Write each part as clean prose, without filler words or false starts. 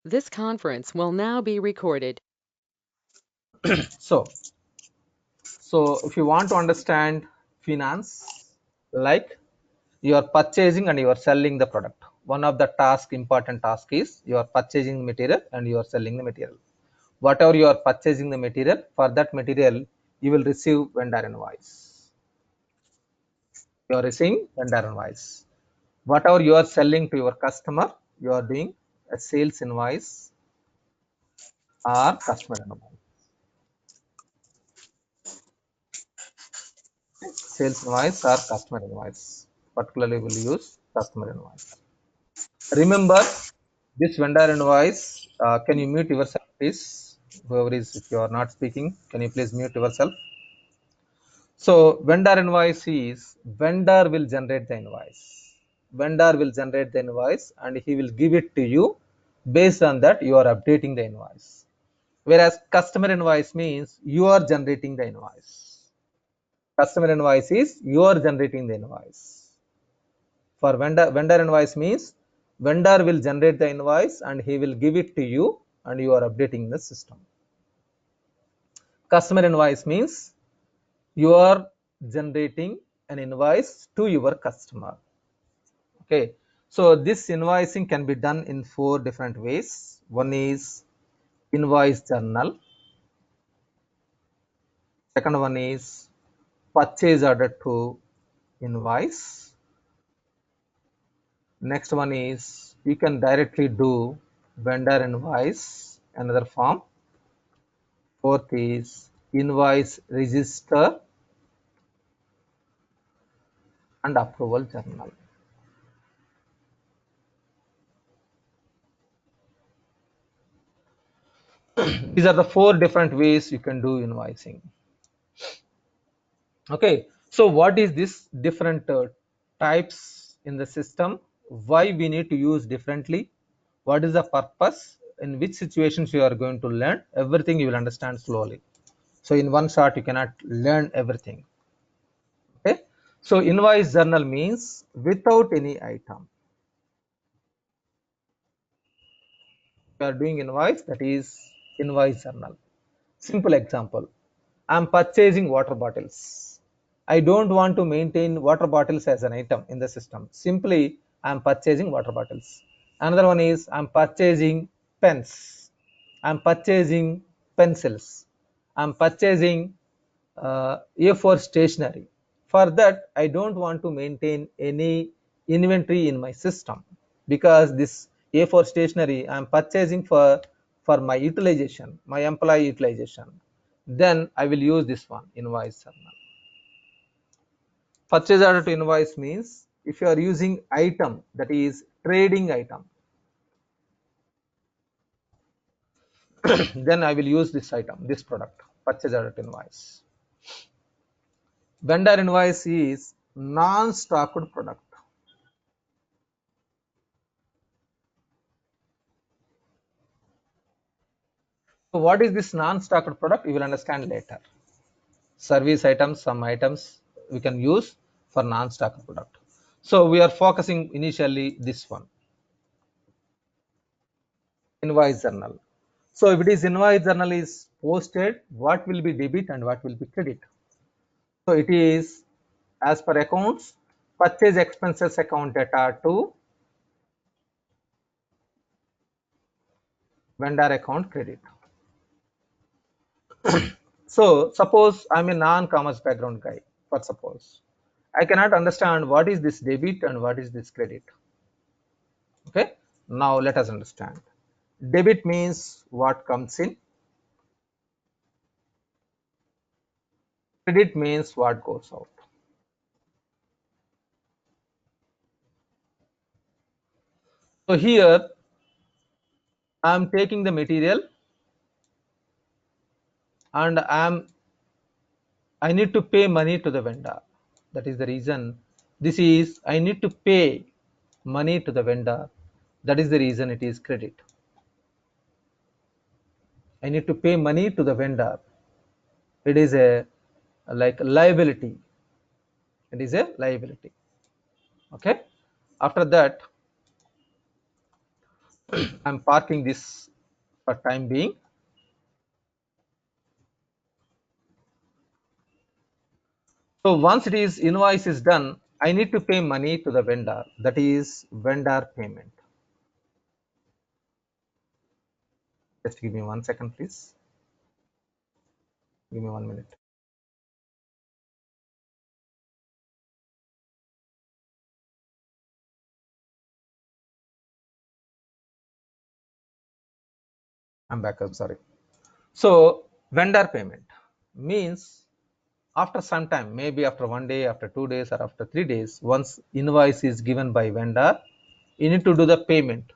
This conference will now be recorded. So, so if you want to understand finance, like you are purchasing and you are selling the product. One of the important task is you are purchasing material and you are selling the material. Whatever you are purchasing the material, for that material, you will receive vendor invoice. You are receiving vendor invoice. Whatever you are selling to your customer, you are doing a sales invoice or customer invoice. Sales invoice or customer invoice. Particularly, we will use customer invoice. Remember this vendor invoice. Can you mute yourself, please? Whoever is, if you are not speaking, can you please mute yourself? So, vendor invoice is vendor will generate the invoice. Vendor will generate the invoice and he will give it to you. Based on that, you are updating the invoice. Whereas customer invoice means you are generating the invoice. Customer invoice is you are generating the invoice. For vendor invoice means vendor will generate the invoice and he will give it to you and you are updating the system. Customer invoice means you are generating an invoice to your customer. Okay, so this invoicing can be done in 4 different ways. One is invoice journal. Second one is purchase order to invoice. Next one is you can directly do vendor invoice, another form. Fourth is invoice register and approval journal. These are the 4 different ways you can do invoicing. Okay, so what is this different types in the system? Why we need to use differently? What is the purpose? In which situations you are going to learn? Everything you will understand slowly. So in one shot you cannot learn everything. Okay, so invoice journal means without any item. You are doing invoice, that is invoice journal. Simple example, I am purchasing water bottles. I don't want to maintain water bottles as an item in the system. Simply I am purchasing water bottles. Another one is I am purchasing pens, I am purchasing pencils, I am purchasing A4 stationery. For that I don't want to maintain any inventory in my system, because this A4 stationery I am purchasing for my utilization, my employee utilization. Then I will use this one, invoice journal. Purchase order to invoice means if you are using item, that is trading item, then I will use this item, this product, purchase order to invoice. Vendor invoice is non-stocked product. So what is this non-stocked product? You will understand later. Service items, some items we can use for non-stocked product. So we are focusing initially this one, invoice journal. So if it is invoice journal is posted, what will be debit and what will be credit? So it is as per accounts, purchase expenses account data to vendor account credit. So suppose I'm a non-commerce background guy, for suppose. I cannot understand what is this debit and what is this credit. Okay, now let us understand. Debit means what comes in, credit means what goes out. So here I am taking the material and I need to pay money to the vendor. That is the reason this is I need to pay money to the vendor. That is the reason it is credit. I need to pay money to the vendor. It is a like liability. It is a liability. Okay. After that, I'm parking this for time being. So once it is invoice is done, I need to pay money to the vendor. That is vendor payment. Just give me 1 second, please. Give me 1 minute. I'm back. I'm sorry. So vendor payment means after some time, maybe after 1 day, after 2 days, or after 3 days, once invoice is given by vendor, you need to do the payment.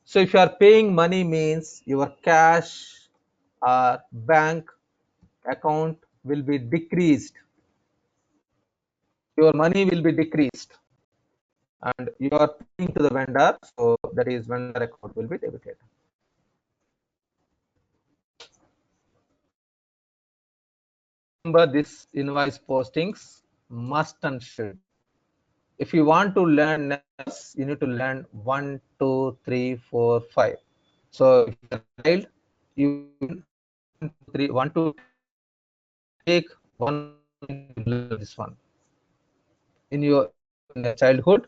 So if you are paying money means your cash or bank account will be decreased. Your money will be decreased and you are paying to the vendor. So that is vendor account will be debited. Remember this invoice postings must and should. If you want to learn numbers, you need to learn 1, 2, 3, 4, 5. So if you're a child, you 1 to take one this one in your in your childhood.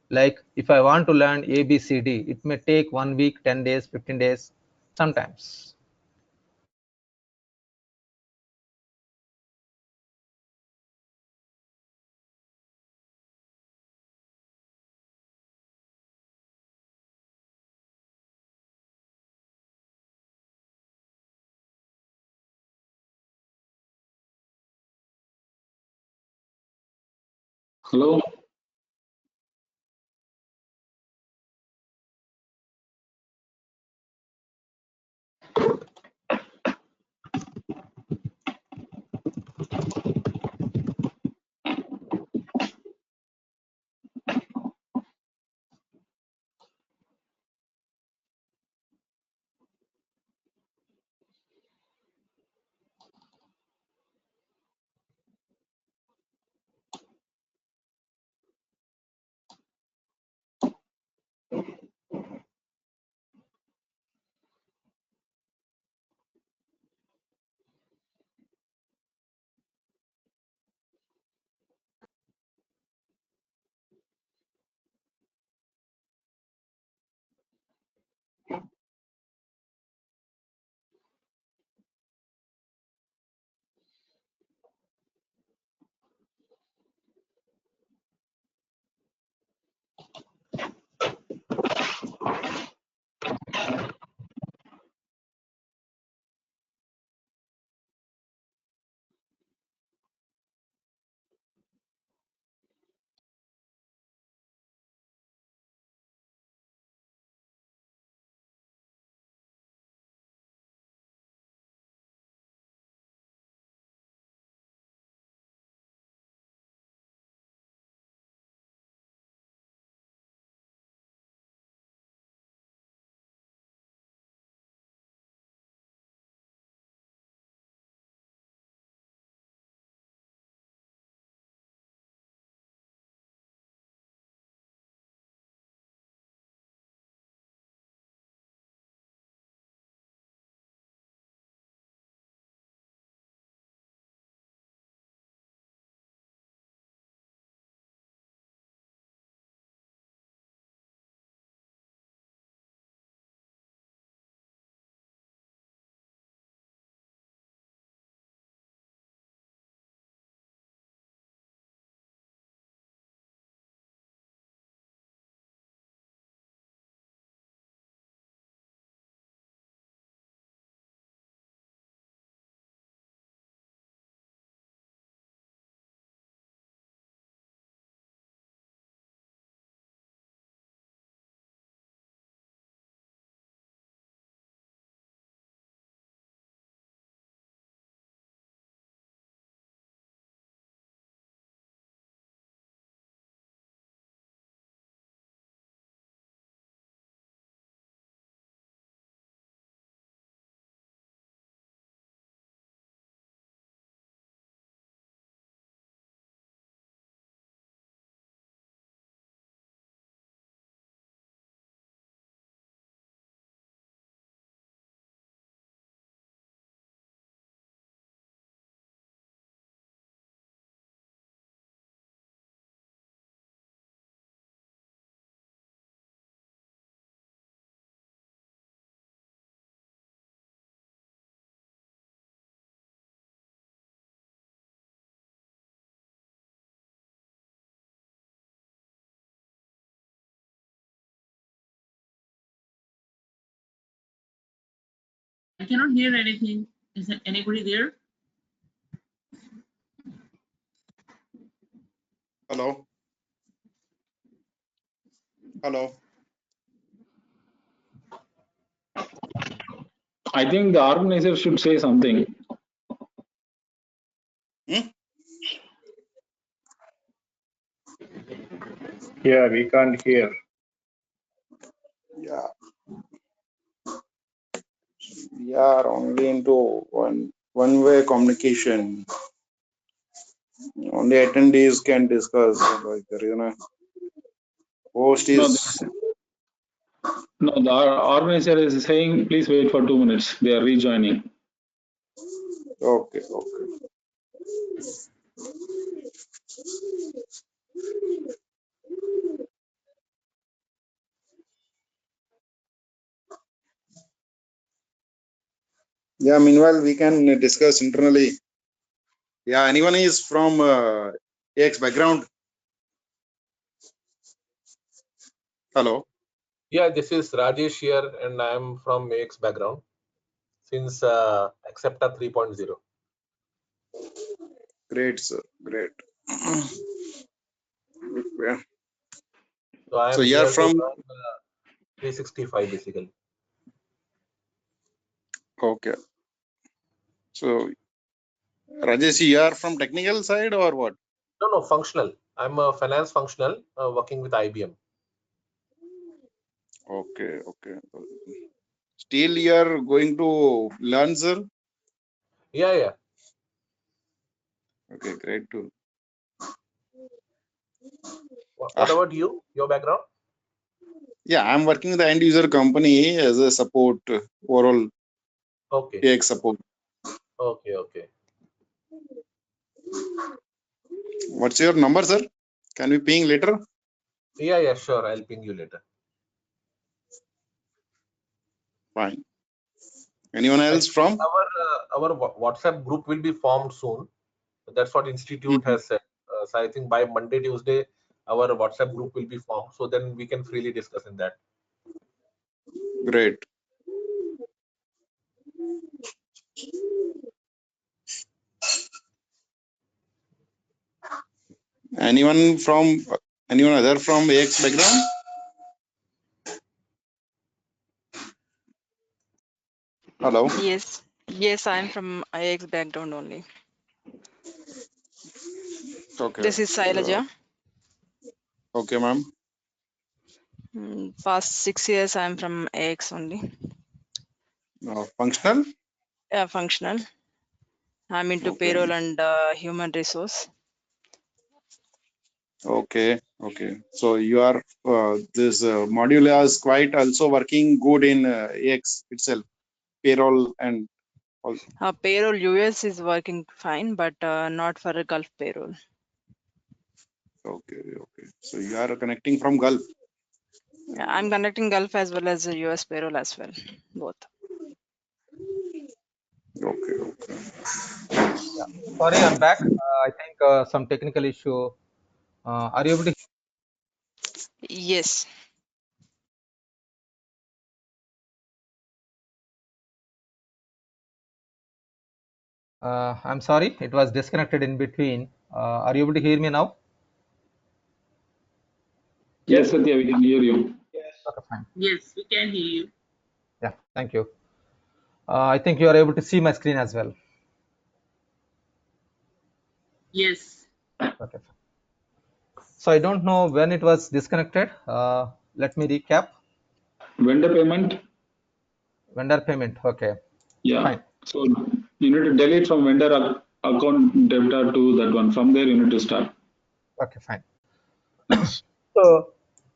Like if I want to learn ABCD, it may take 1 week, 10 days, 15 days, sometimes. Hello. I cannot hear anything. Is there anybody there? Hello. Hello. I think the organizer should say something. Hmm? Yeah, we can't hear. Yeah, we are only into one-way communication. Only attendees can discuss. Like host No, is no, the organizer is saying, please wait for 2 minutes. They are rejoining. okay. Okay. Yeah. Meanwhile, we can discuss internally. Yeah. Anyone is from AX background? Hello. Yeah, this is Rajesh here, and I'm from AX background since Accepta 3.0. Great, sir. Great. Yeah. So I So am you are here to from. learn 365 basically. Okay. So Rajesh, you are from technical side or what? No, no, functional. I'm a finance functional working with IBM. Okay. Okay. Still, you are going to learn, sir. Yeah, yeah. Okay. Great too. What about you? Your background? Yeah, I'm working with the end user company as a support, overall Okay, AX support. okay, okay. What's your number, sir? Can we ping later? Yeah, yeah, sure. I'll ping you later. Fine. Anyone else Actually, from? our WhatsApp group will be formed soon. That's what Institute Mhm. has said. So I think by Monday, Tuesday, our WhatsApp group will be formed. So then we can freely discuss in that. Great. Anyone from anyone other from AX background? Hello. Yes, I'm from IX background only. Okay. This is Sailaja. Okay, ma'am. Past 6 years, I'm from IX only. Functional. Functional. I'm into Okay. payroll and human resource. Okay. Okay. So you are this module is quite also working good in AX itself, payroll and all. Payroll US is working fine, but not for a Gulf payroll. Okay. Okay. So you are connecting from Gulf. I'm conducting Gulf as well as the US payroll as well, both. Okay. Okay. Yeah. Sorry, I'm back. I think some technical issue. Are you able to? Yes. I'm sorry, it was disconnected in between. Are you able to hear me now? Yes, Satya, we can hear you. Okay, fine. Yes, we can hear you. Yeah, thank you. I think you are able to see my screen as well. Yes. Okay. So I don't know when it was disconnected. Let me recap. Vendor payment. Vendor payment. Okay, Yeah. fine. So you need to delete from vendor account debtor to that one. From there, you need to start. Okay, fine. So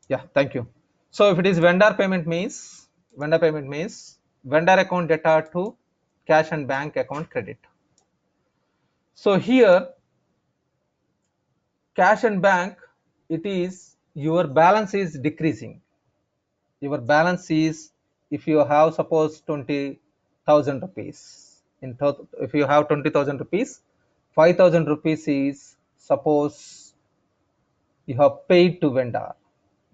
yeah, thank you. So if it is vendor payment means vendor account data to cash and bank account credit. So here cash and bank, it is your balance is decreasing. Your balance is, if you have suppose 20,000 rupees in total, if you have 20,000 rupees, 5,000 rupees is suppose you have paid to vendor,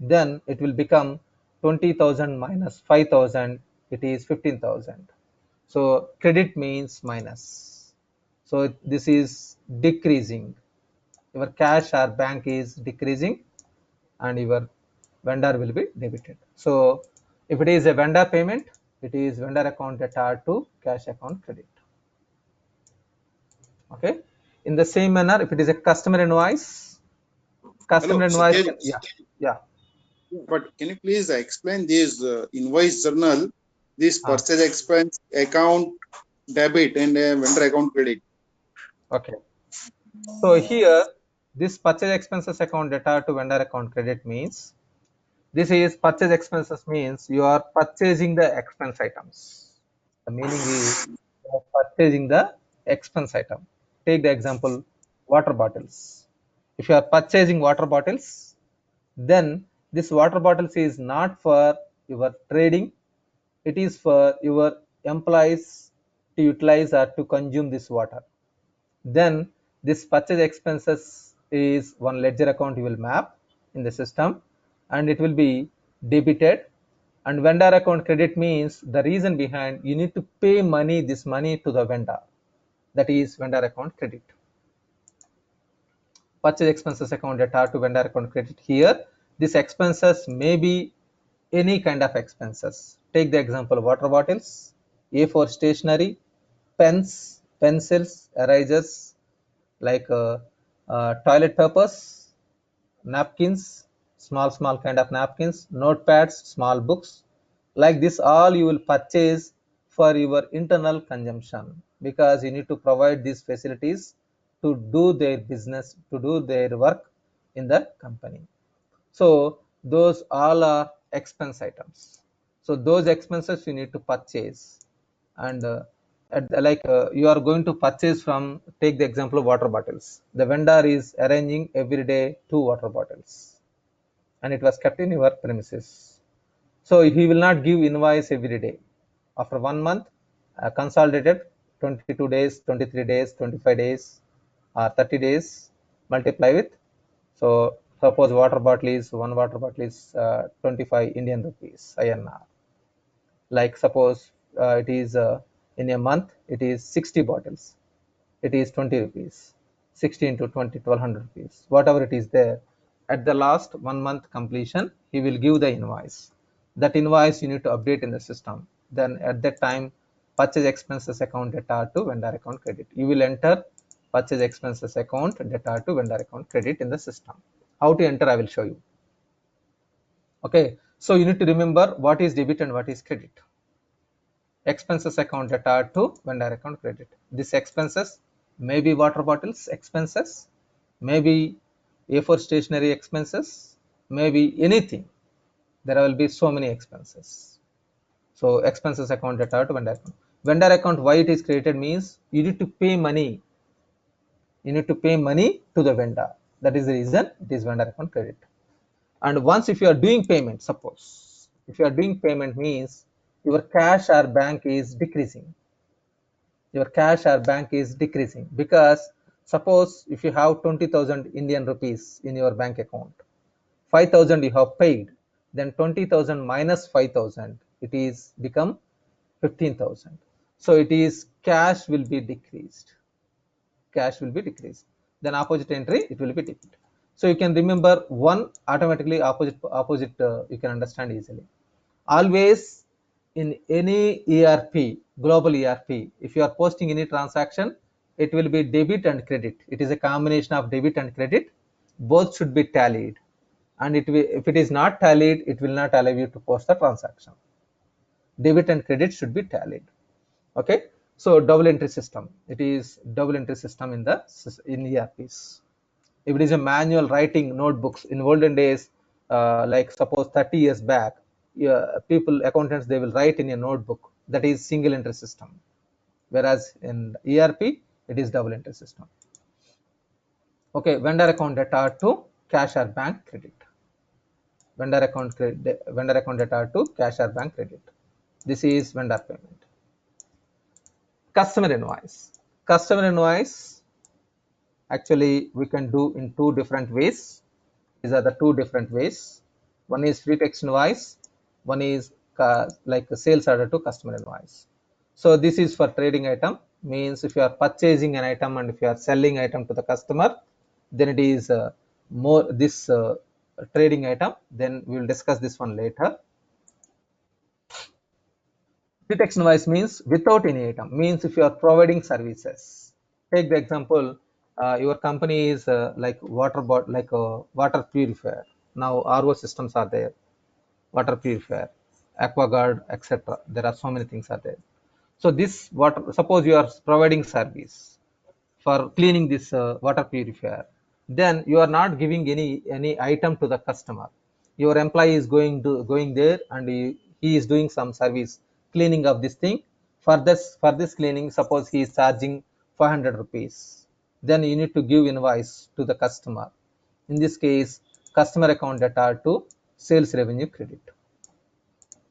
then it will become 20,000 minus 5,000, it is 15,000. So credit means minus. So this is decreasing. Your cash or bank is decreasing and your vendor will be debited. So if it is a vendor payment, it is vendor account debtor to cash account credit. Okay. In the same manner, if it is a customer invoice, Hello, customer invoice, Satyajit. yeah. But can you please explain this invoice journal, this Ah, purchase expense account debit and vendor account credit? okay. So here, this purchase expenses account debtor to vendor account credit means, this is purchase expenses means you are purchasing the expense items. The meaning is you are purchasing the expense item. Take the example water bottles. If you are purchasing water bottles, then this water bottles is not for your trading, it is for your employees to utilize or to consume this water. Then this purchase expenses is one ledger account you will map in the system and it will be debited. And vendor account credit means the reason behind you need to pay money, this money to the vendor, that is vendor account credit. Purchase expenses account debtor to vendor account credit. Here these expenses may be any kind of expenses. Take the example water bottles, A4 stationery, pens, pencils, erasers, like toilet papers, napkins, small kind of napkins, notepads, small books, like this all you will purchase for your internal consumption, because you need to provide these facilities to do their business, to do their work in the company. So those all are expense items. So those expenses you need to purchase. And you are going to purchase from, take the example of water bottles. The vendor is arranging every day 2 water bottles and it was kept in your premises. So he will not give invoice every day. After 1 month, consolidated 22 days, 23 days, 25 days, or 30 days, multiply with. So suppose water bottle is, one water bottle is 25 Indian rupees INR. Like suppose it is in a month it is 60 bottles, it is 20 rupees. 60 into 20, 1200 rupees, whatever it is there. At the last 1 month completion, he will give the invoice. That invoice you need to update in the system. Then at that time, purchase expenses account debtor to vendor account credit. You will enter purchase expenses account debtor to vendor account credit in the system. How to enter, I will show you. Okay, so you need to remember what is debit and what is credit. Expenses account debtor to vendor account credit. This expenses may be water bottles expenses, maybe A4 stationery expenses, maybe anything. There will be so many expenses. So expenses account debtor to vendor account. Vendor account, why it is created means you need to pay money. You need to pay money to the vendor. That is the reason it is vendor account credit. And once if you are doing payment, suppose if you are doing payment means your cash or bank is decreasing, your cash or bank is decreasing, because suppose if you have 20,000 Indian rupees in your bank account, 5,000 you have paid, then 20,000 minus 5,000, it is become 15,000. So it is cash will be decreased, cash will be decreased. Then opposite entry it will be debit. So you can remember one, automatically opposite you can understand easily. Always in any ERP, global ERP, if you are posting any transaction, it will be debit and credit. It is a combination of debit and credit. Both should be tallied. And if it is not tallied, it will not allow you to post the transaction. Debit and credit should be tallied. Okay. So double entry system. It is double entry system in ERPs. If it is a manual writing notebooks in olden days, like suppose 30 years back, people, accountants, they will write in a notebook. That is single entry system. Whereas in ERP, it is double entry system. Okay, vendor account debtor to cash or bank credit. Vendor account debtor to cash or bank credit. This is vendor payment. Customer invoice. Customer invoice, actually we can do in two different ways. These are the two different ways. One is free text invoice, one is like a sales order to customer invoice. So this is for trading item, means if you are purchasing an item and if you are selling item to the customer, then it is more this trading item. Then we will discuss this one later. Detection wise means without any item, means if you are providing services. Take the example, your company is like like a water purifier. Now RO systems are there, water purifier, aquaguard, etc. There are so many things are there. So this water, suppose you are providing service for cleaning this water purifier, then you are not giving any item to the customer. Your employee is going there and he is doing some service cleaning of this thing. For this cleaning, suppose he is charging 500 rupees, then you need to give invoice to the customer. In this case, customer account data to sales revenue credit.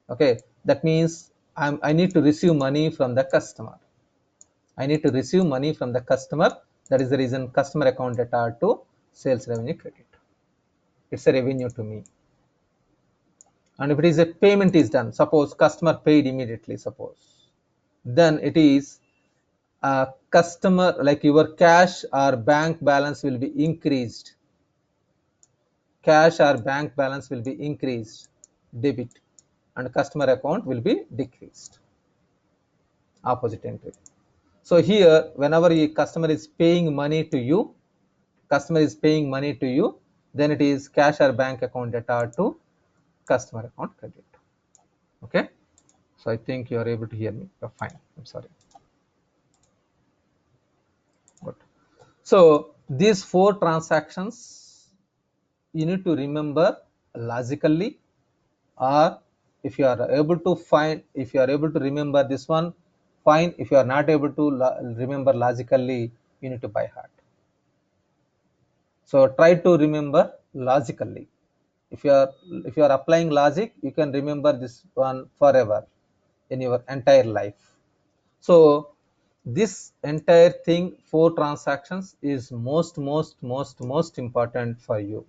Okay, that means I need to receive money from the customer. I need to receive money from the customer. That is the reason customer account data to sales revenue credit. It's a revenue to me. And if it is a payment is done, suppose customer paid immediately, suppose, then it is customer, like your cash or bank balance will be increased. Cash or bank balance will be increased, debit, and customer account will be decreased, opposite entry. So here, whenever a customer is paying money to you, then it is cash or bank account data to customer account credit. Okay, so I think you are able to hear me. You're fine. I'm sorry. Good. So these 4 transactions you need to remember logically, or if you are able to remember this one, fine. If you are not able to remember logically, you need to by heart. So try to remember logically. If you are applying logic, you can remember this one forever in your entire life. So this entire thing, 4 transactions, is most important for you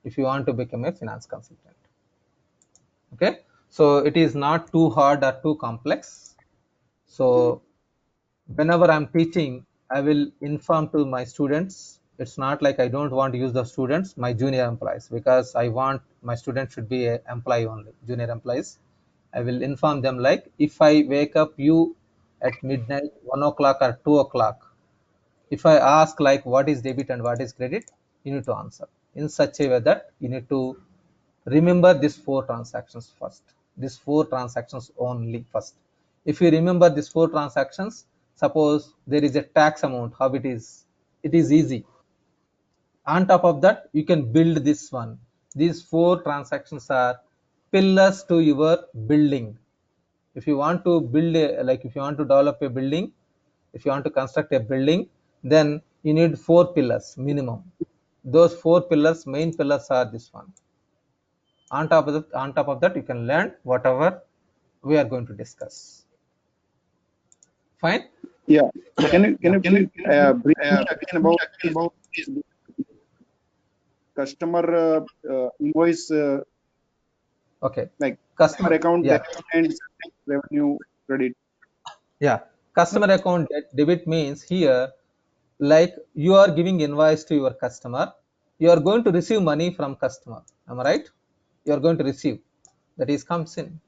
if you want to become a finance consultant. Okay, so it is not too hard or too complex. So whenever I'm teaching, I will inform to my students. It's not like I don't want to use the students, my junior employees, because I want my students should be a employee only, junior employees. I will inform them like, if I wake up you at midnight, 1 o'clock or 2 o'clock, if I ask like what is debit and what is credit, you need to answer in such a way that you need to remember these 4 transactions first. These 4 transactions only first. If you remember these 4 transactions, suppose there is a tax amount, how it is easy. On top of that, you can build this one. These 4 transactions are pillars to your building. If you want to build if you want to develop a building, if you want to construct a building, then you need 4 pillars minimum. Those 4 pillars, main pillars, are this one. On top of that, you can learn whatever we are going to discuss. Fine. Yeah. Can you please brief me again about this customer invoice, Okay. like Customer account yeah debit and revenue credit? yeah customer account debit means here, like you are giving invoice to your customer, you are going to receive money from customer. Am I right? You are going to receive, that is comes in.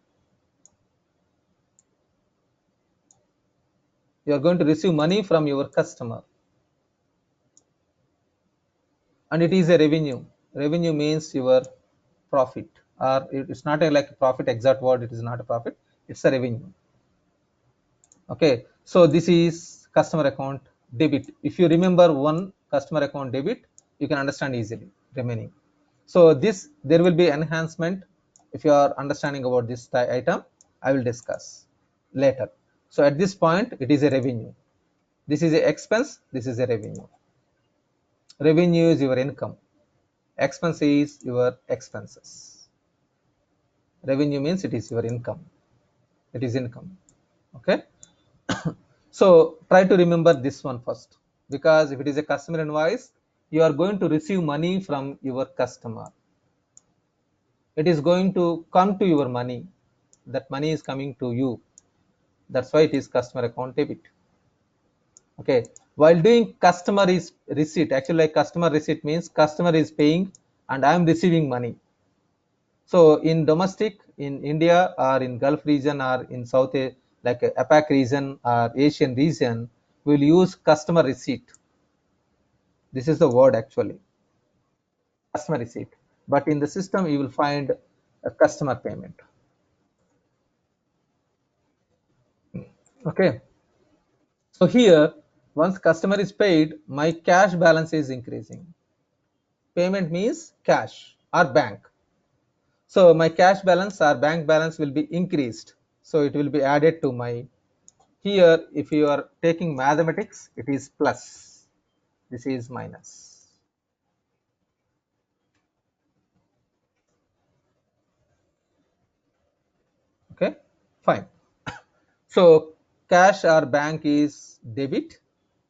You are going to receive money from your customer, and it is a revenue. Revenue means your profit, or it's not a like a profit exact word. It is not a profit, it's a revenue. Okay, so this is customer account debit. If you remember one customer account debit, you can understand easily remaining. So this, there will be enhancement if you are understanding about this item. I will discuss later. So at this point, it is a revenue. This is a expense, this is a revenue. Revenue is your income, expense is your expenses. Revenue means it is your income, it is income. Okay. So try to remember this one first, because if it is a customer invoice, you are going to receive money from your customer. It is going to come to your money. That money is coming to you. That's why it is customer account debit. Okay, while doing customer is receipt, actually like customer receipt means customer is paying and I am receiving money. So in domestic, in India or in Gulf region or in South like APAC region or Asian region, we will use customer receipt. This is the word actually, customer receipt. But in the system you will find a customer payment. Okay, so here once customer is paid, my cash balance is increasing. Payment means cash or bank. So my cash balance or bank balance will be increased. So it will be added to my, here if you are taking mathematics, it is plus, this is minus. Okay, fine. So cash or bank is debit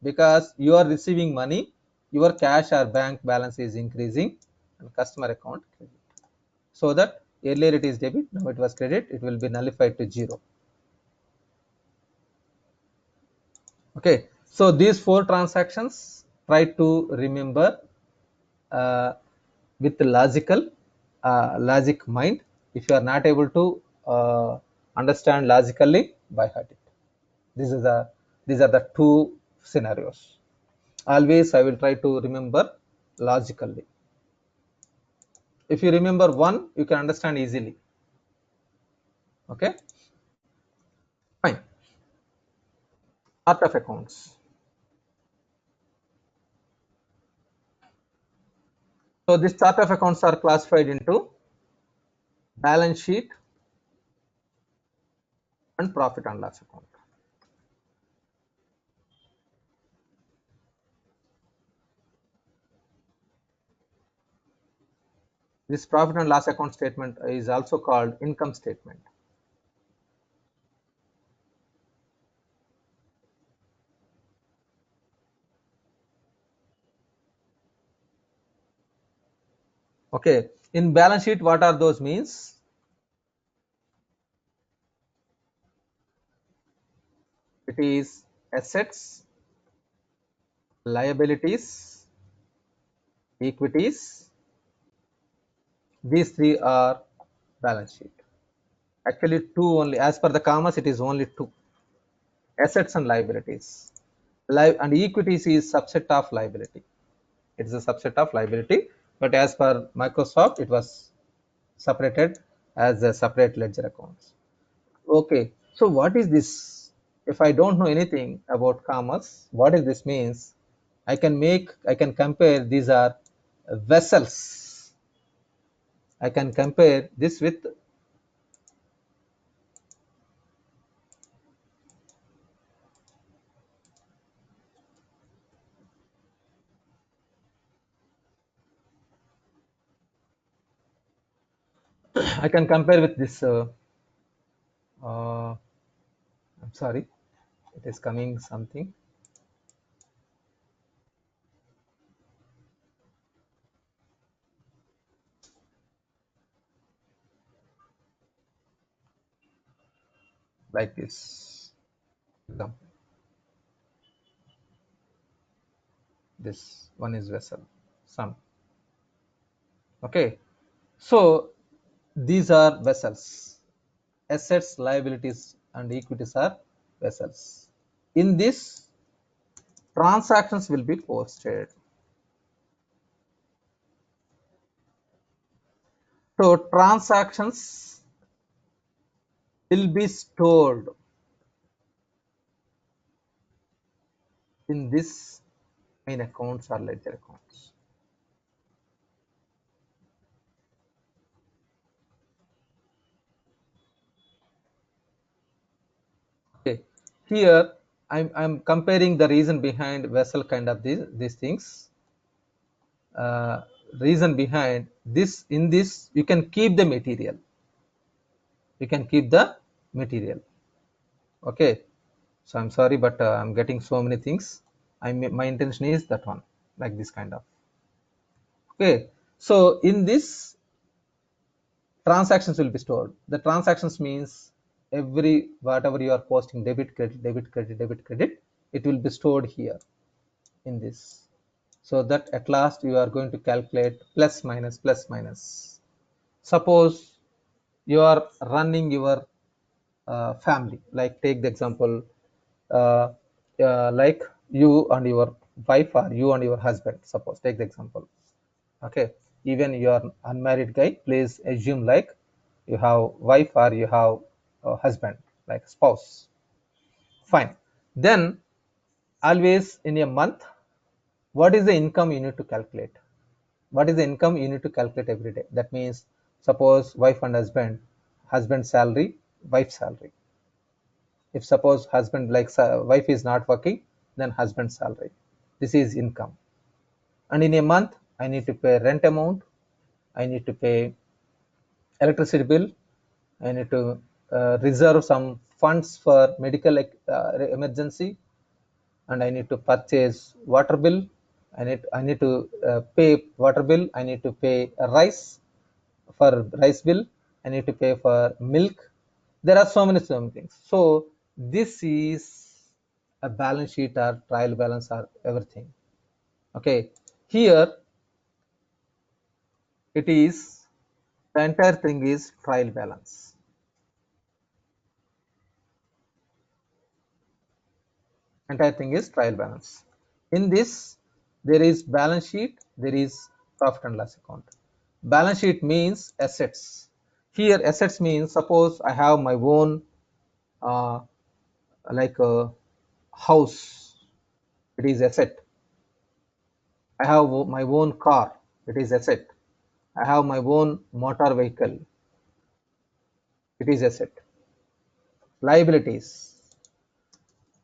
because you are receiving money, your cash or bank balance is increasing, and customer account credit. So that earlier it is debit, now it was credit, it will be nullified to 0. Okay, so these 4 transactions try to remember uh, with logic mind. If you are not able to understand logically, by heart it. These are the 2 scenarios. Always I will try to remember logically. If you remember one, you can understand easily. Okay, fine. Chart of accounts. So this chart of accounts are classified into balance sheet and profit and loss account. This profit and loss account statement is also called income statement. Okay, in balance sheet, what are those means? It is assets, liabilities, equities. These 3 are balance sheet. Actually 2 only, as per the commas it is only 2, assets and liabilities. And equities is subset of liability. It is a subset of liability, but as per Microsoft it was separated as a separate ledger accounts. Okay, so what is this? If I don't know anything about commerce, what is this means? I can compare, these are vessels. I can compare this with, I can compare with this, I'm sorry, it is coming something. Like this. Example. This one is vessel, sum. Okay, so these are vessels. Assets, liabilities, and equities are vessels. In this, transactions will be posted. So transactions will be stored in this main accounts or ledger accounts. Okay, here I'm comparing the reason behind vessel kind of these things. Reason behind this, in this you can keep the material. You can keep the material. Okay, so I'm sorry, but I'm getting so many things. My intention is that one, like this kind of. Okay, so in this, transactions will be stored. The transactions means every whatever you are posting, debit, credit, debit, credit, debit, credit, it will be stored here in this, so that at last you are going to calculate plus minus plus minus. Suppose you are running your family, like take the example, uh, like you and your wife or you and your husband, suppose take the example. Okay, even you are unmarried guy, please assume like you have wife or you have a husband, like spouse. Fine. Then always in a month, what is the income you need to calculate? What is the income you need to calculate every day? That means suppose wife and husband, husband salary, wife salary. If suppose husband, like wife is not working, then husband salary. This is income. And in a month, I need to pay rent amount, I need to pay electricity bill, I need to reserve some funds for medical emergency, and I need to purchase water bill. I need to pay water bill. I need to pay rice for rice bill. I need to pay for milk. There are so many things. So this is a balance sheet or trial balance or everything. Okay, here it is, the entire thing is trial balance. Entire thing is trial balance. In this, there is balance sheet, there is profit and loss account. Balance sheet means assets. Here assets means, suppose I have my own uh, like a house, it is asset. I have my own car, it is asset. I have my own motor vehicle, it is asset. Liabilities,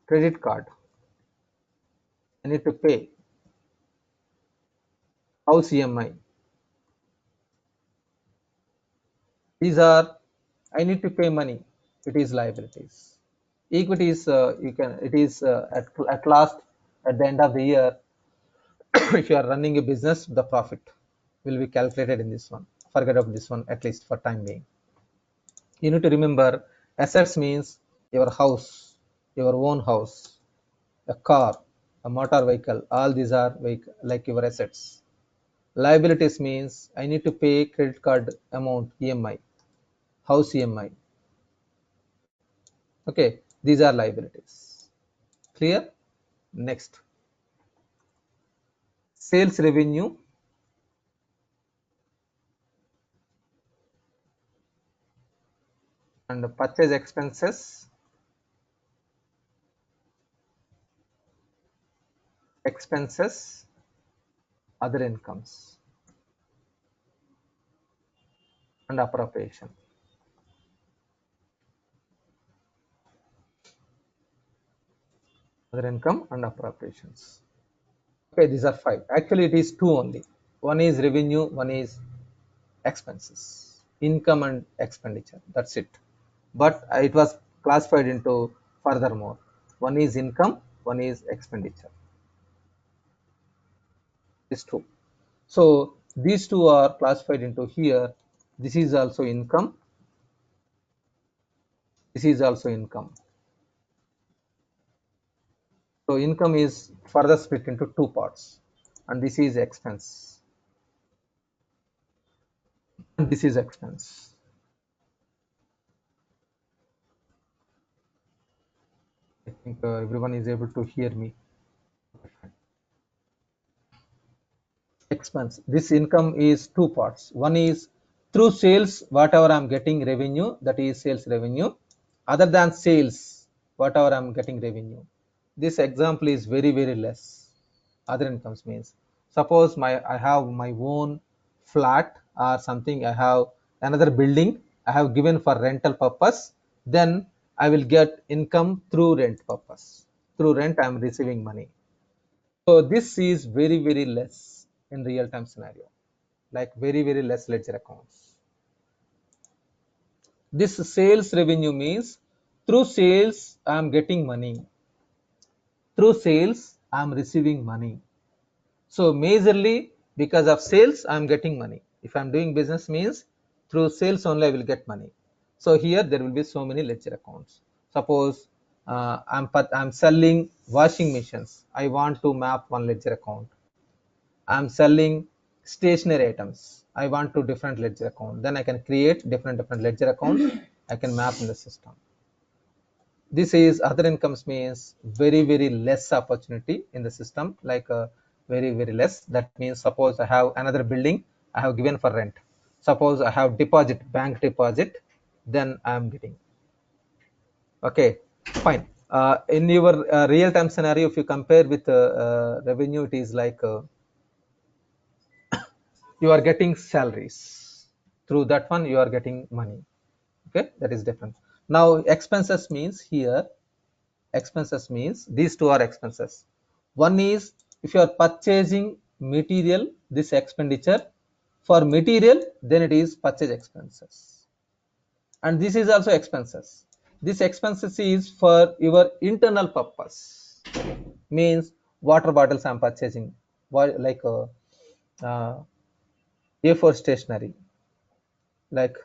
credit card, I need to pay. House EMI, these are, I need to pay money, it is liabilities. Equity is you can, it is at last, at the end of the year, if you are running a business, the profit will be calculated in this one. Forget about this one, at least for time being. You need to remember, assets means your house, your own house, a car, a motor vehicle, all these are like your assets. Liabilities means I need to pay credit card amount, EMI, house EMI. Okay, these are liabilities. Clear? Next, sales revenue and purchase expenses, other incomes, and appropriation. Other income and appropriations. Okay, these are 5. Actually, it is 2 only. One is revenue, one is expenses, income and expenditure. That's it. But it was classified into furthermore. One is income, one is expenditure. These 2. So these 2 are classified into here. This is also income. This is also income. So income is further split into 2 parts, and this is expense, and this is expense. I think everyone is able to hear me. Expense. This income is 2 parts. One is through sales, whatever I'm getting revenue, that is sales revenue. Other than sales, whatever I'm getting revenue. This example is very less. Other incomes means, suppose I have my own flat or something, I have another building I have given for rental purpose, then I will get income through rent purpose. Through rent I am receiving money. So this is very less in real time scenario, like very less ledger accounts. This sales revenue means through sales I am getting money. Through sales I am receiving money. So majorly because of sales I am getting money. If I am doing business means through sales only I will get money. So here there will be so many ledger accounts. Suppose I'm selling washing machines. I want to map one ledger account. I'm selling stationery items. I want to different ledger account. Then I can create different ledger accounts. I can map in the system. This is other incomes means very less opportunity in the system, like very less. That means suppose I have another building I have given for rent. Suppose I have deposit, bank deposit, then I am getting. Okay, fine. In your real time scenario, if you compare with revenue, it is like you are getting salaries. Through that one, you are getting money. Okay, that is different. Now expenses means here, expenses means these two are expenses. One is if you are purchasing material, this expenditure for material, then it is purchase expenses. And this is also expenses. This expenses is for your internal purpose, means water bottles I'm purchasing, like uh, A4 stationery, like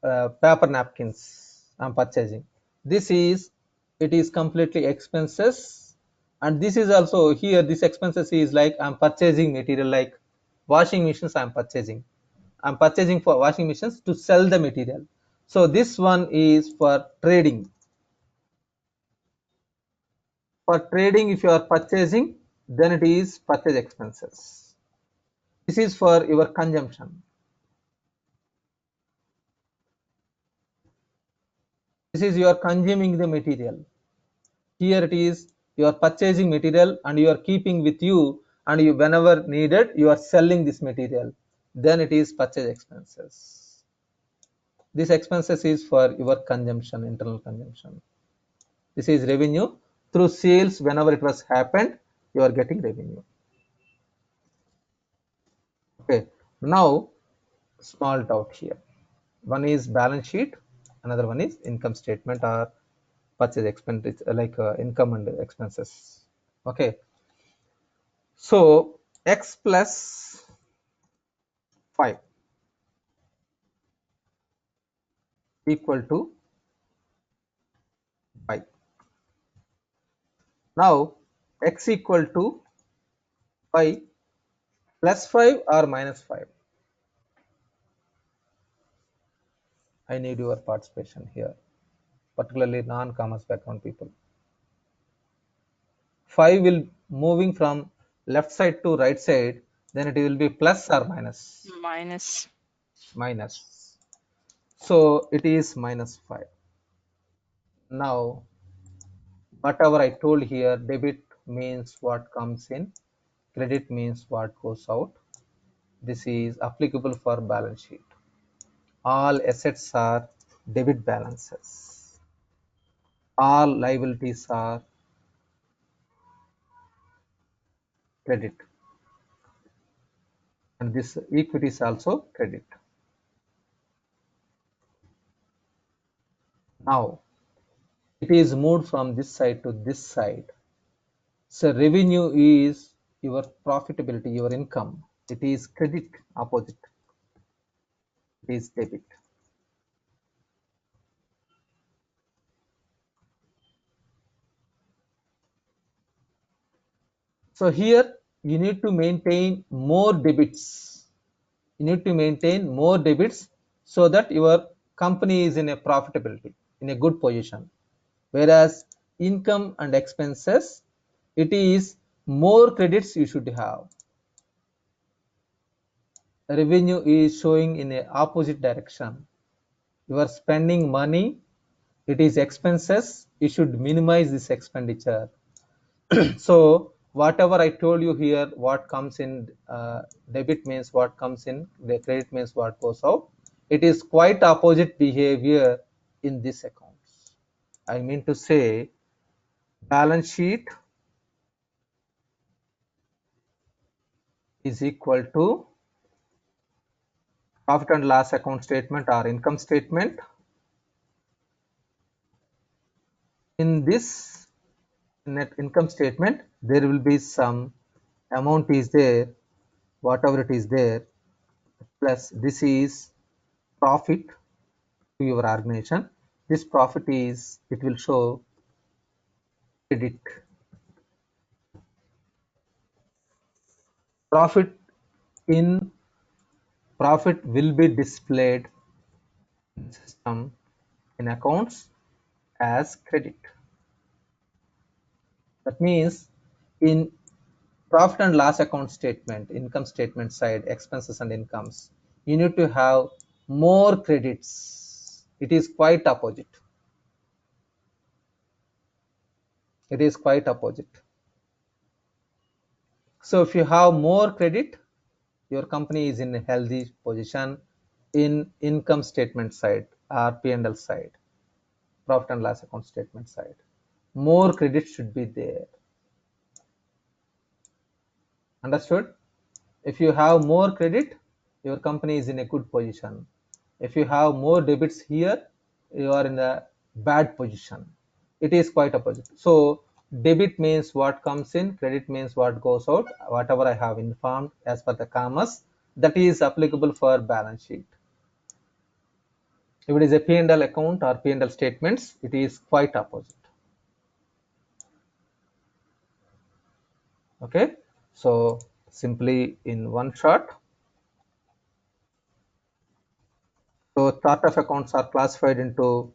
paper napkins I'm purchasing. This is, it is completely expenses. And this is also here, this expenses is like I'm purchasing material, like washing machines I'm purchasing for washing machines to sell the material. So this one is for trading. For trading, if you are purchasing, then it is purchase expenses. This is for your consumption. This is you are consuming the material. Here it is you are purchasing material and you are keeping with you, and you whenever needed you are selling this material, then it is purchase expenses. This expenses is for your consumption, internal consumption. This is revenue. Through sales, whenever it was happened, you are getting revenue. Okay, now small doubt here. One is balance sheet, another one is income statement or purchase expense, like income and expenses. Okay, so x plus 5 equal to 5. Now x equal to 5 plus 5 or minus 5. I need your participation here, particularly non-commerce background people. 5 will moving from left side to right side, then it will be plus or minus? Minus. Minus. So it is minus 5. Now whatever I told here, debit means what comes in, credit means what goes out. This is applicable for balance sheet. All assets are debit balances. All liabilities are credit. And this equity is also credit. Now it is moved from this side to this side. So revenue is your profitability, your income. It is credit, opposite. It is debit. So here you need to maintain more debits. You need to maintain more debits so that your company is in a profitability, in a good position. Whereas income and expenses, it is more credits you should have. Revenue is showing in a opposite direction. You are spending money, it is expenses, you should minimize this expenditure. So whatever I told you here, what comes in debit means what comes in, the credit means what goes out. It is quite opposite behavior in this accounts. I mean to say, balance sheet is equal to profit and loss account statement or income statement. In this net income statement, there will be some amount is there, whatever it is there, plus this is profit to your organization. This profit is, it will show credit. Profit will be displayed in the system in accounts as credit. That means in profit and loss account statement, income statement side, expenses and incomes, you need to have more credits. It is quite opposite. It is quite opposite. So if you have more credit, your company is in a healthy position in income statement side or P&L side, profit and loss account statement side. More credit should be there. Understood? If you have more credit, your company is in a good position. If you have more debits here, you are in a bad position. It is quite opposite. So debit means what comes in, credit means what goes out. Whatever I have informed as per the commas, that is applicable for balance sheet. If it is a P&L account or P&L statements, it is quite opposite. Okay, so simply in one shot. So chart of accounts are classified into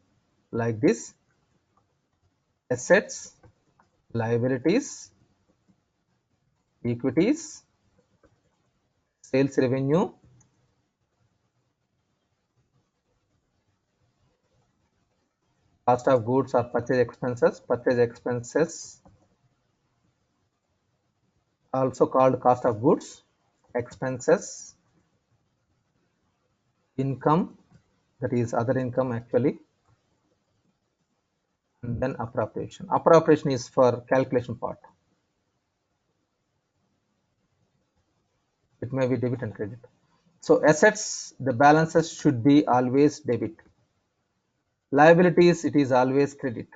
like this: assets, liabilities, equities, sales revenue, cost of goods or purchase expenses also called cost of goods, expenses, income, that is other income actually, and then appropriation. Appropriation is for calculation part. It may be debit and credit. So assets, the balances should be always debit. Liabilities, it is always credit.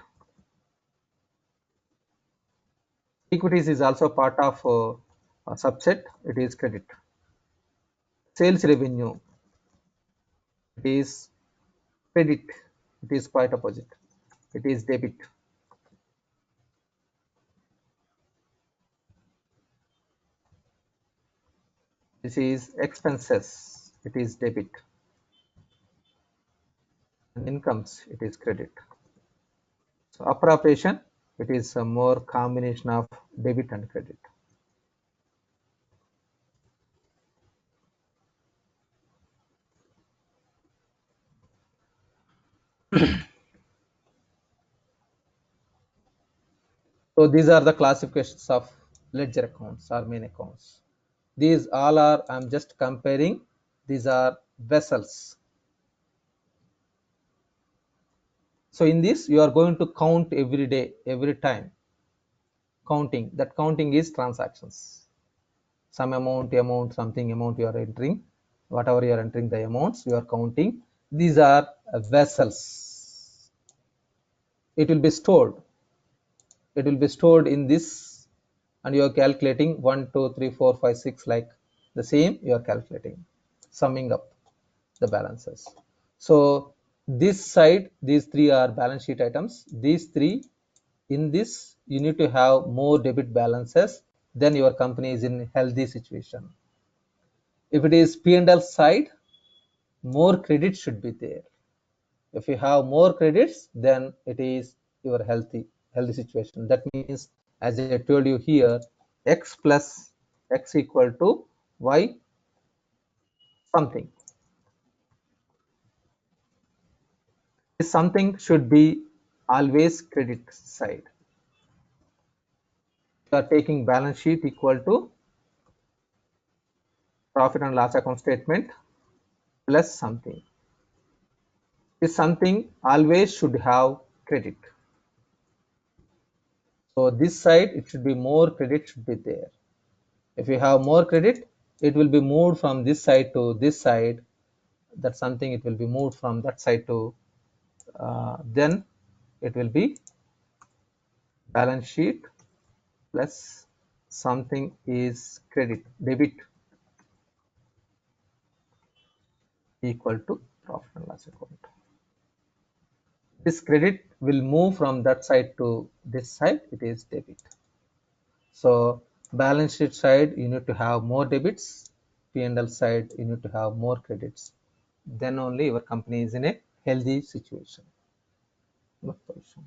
Equities is also part of a subset, it is credit. Sales revenue, it is credit, it is quite opposite, it is debit. This is expenses, it is debit. And incomes, it is credit. So appropriation, it is a more combination of debit and credit. So these are the classifications of ledger accounts or main accounts. These all are, I'm just comparing, these are vessels. So in this, you are going to count every day, every time. Counting, that counting is transactions. Some amount, something amount you are entering, whatever you are entering the amounts, you are counting. These are vessels. It will be stored. It will be stored in this, and you are calculating 1, 2, 3, 4, 5, 6, like the same you are calculating, summing up the balances. So this side, these three are balance sheet items. These three, in this you need to have more debit balances, then your company is in healthy situation. If it is P&L side, more credit should be there. If you have more credits, then it is your healthy situation. That means, as I told you here, x plus x equal to y something. This something should be always credit side. You are taking balance sheet equal to profit and loss account statement plus something. This something always should have credit. So this side, it should be more credit should be there. If you have more credit, it will be moved from this side to this side. That's something, it will be moved from that side to then it will be balance sheet plus something is credit, debit equal to profit and loss account. This credit will move from that side to this side, it is debit. So balance sheet side, you need to have more debits. P&L side, you need to have more credits. Then only your company is in a healthy situation. Good position.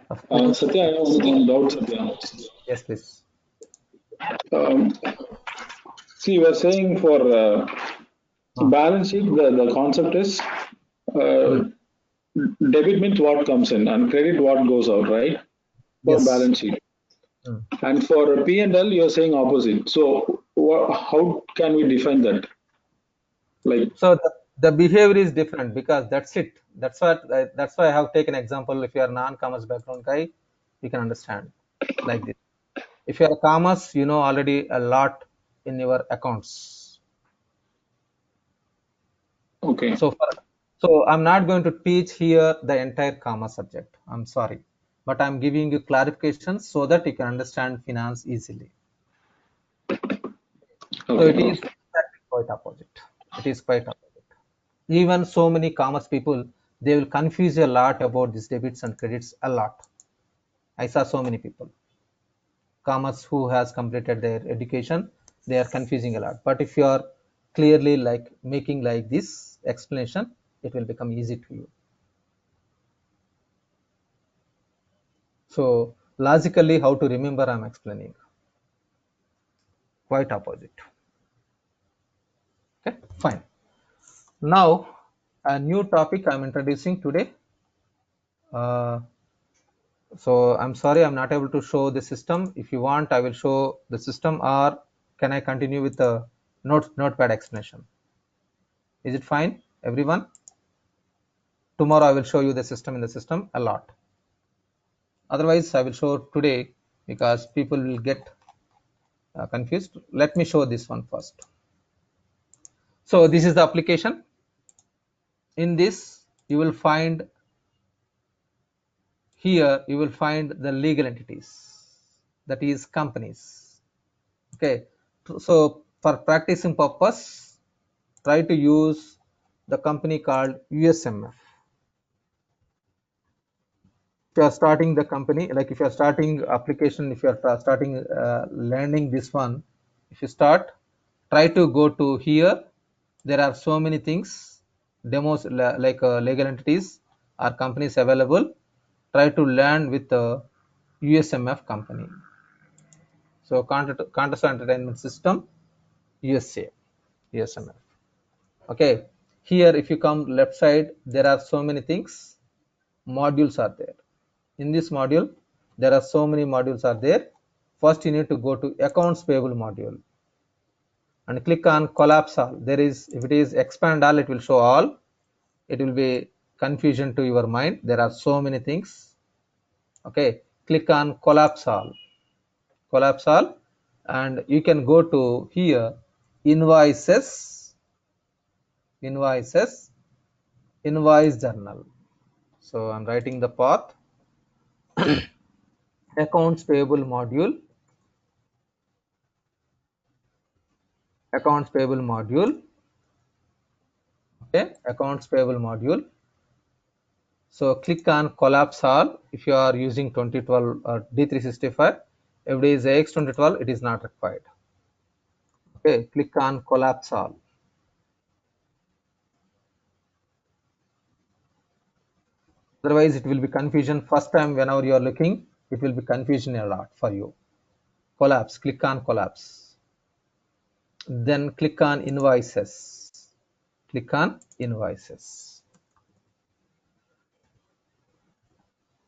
Of course. Satya, I have one doubt, Satya. Yes, please. Um, See, you were saying for balance sheet, the concept is Hmm. debit means what comes in and credit what goes out, right? For Yes. balance sheet. Hmm. And for P&L, you're saying opposite. So how can we define that? Like, So the behavior is different because that's it. That's why I have taken example. If you are non-commerce background guy, you can understand like this. If you are a commerce, you know already a lot in your accounts. okay, So I'm not going to teach here the entire commerce subject. I'm sorry, but I'm giving you clarifications so that you can understand finance easily. So it okay, is okay. exactly quite opposite. It is quite opposite. Even so many commerce people, they will confuse a lot about these debits and credits a lot. I saw so many people, commerce who has completed their education, they are confusing a lot. But if you are clearly like making like this explanation, it will become easy to you. So logically, how to remember, I'm explaining. Quite opposite. Okay, fine. Now, a new topic I'm introducing today. Uh, so I'm sorry, I'm not able to show the system. If you want, I will show the system, or can I continue with the notepad explanation? Is it fine, everyone? Tomorrow I will show you the system in the system a lot. Otherwise, I will show today because people will get confused. Let me show this one first. So this is the application. In this, you will find here, you will find the legal entities, that is companies. Okay. So for practicing purpose, try to use the company called USMF. If you are starting the company, like if you are starting application, if you are starting learning this one, if you start, try to go to here. There are so many things, demos like legal entities or companies available. Try to learn with the USMF company. So contest entertainment system, USA, USMF. Okay. Here, if you come left side, there are so many things. Modules are there. In this module, there are so many modules are there. First, you need to go to accounts payable module and click on collapse all. There is, if it is expand all, it will show all. It will be confusion to your mind. There are so many things. Okay, click on collapse all. Collapse all, and you can go to here invoices, invoices, invoice journal. So I'm writing the path. Accounts payable module, accounts payable module. Okay, accounts payable module. So click on collapse all. If you are using 2012 or D365, if it is AX 2012, it is not required. Okay, click on collapse all. Otherwise, it will be confusion. First time, whenever you are looking, it will be confusion a lot for you. Collapse, click on collapse. Then click on invoices. Click on invoices.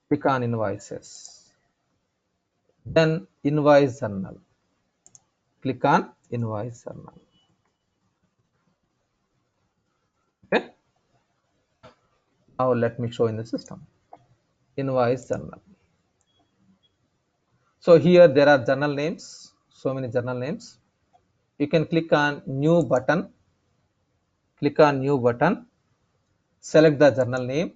Click on invoices. Then invoice journal. Click on invoice journal. Okay. Now let me show in the system. Invoice journal. So here there are journal names, so many journal names. You can click on new button. Click on new button. Select the journal name.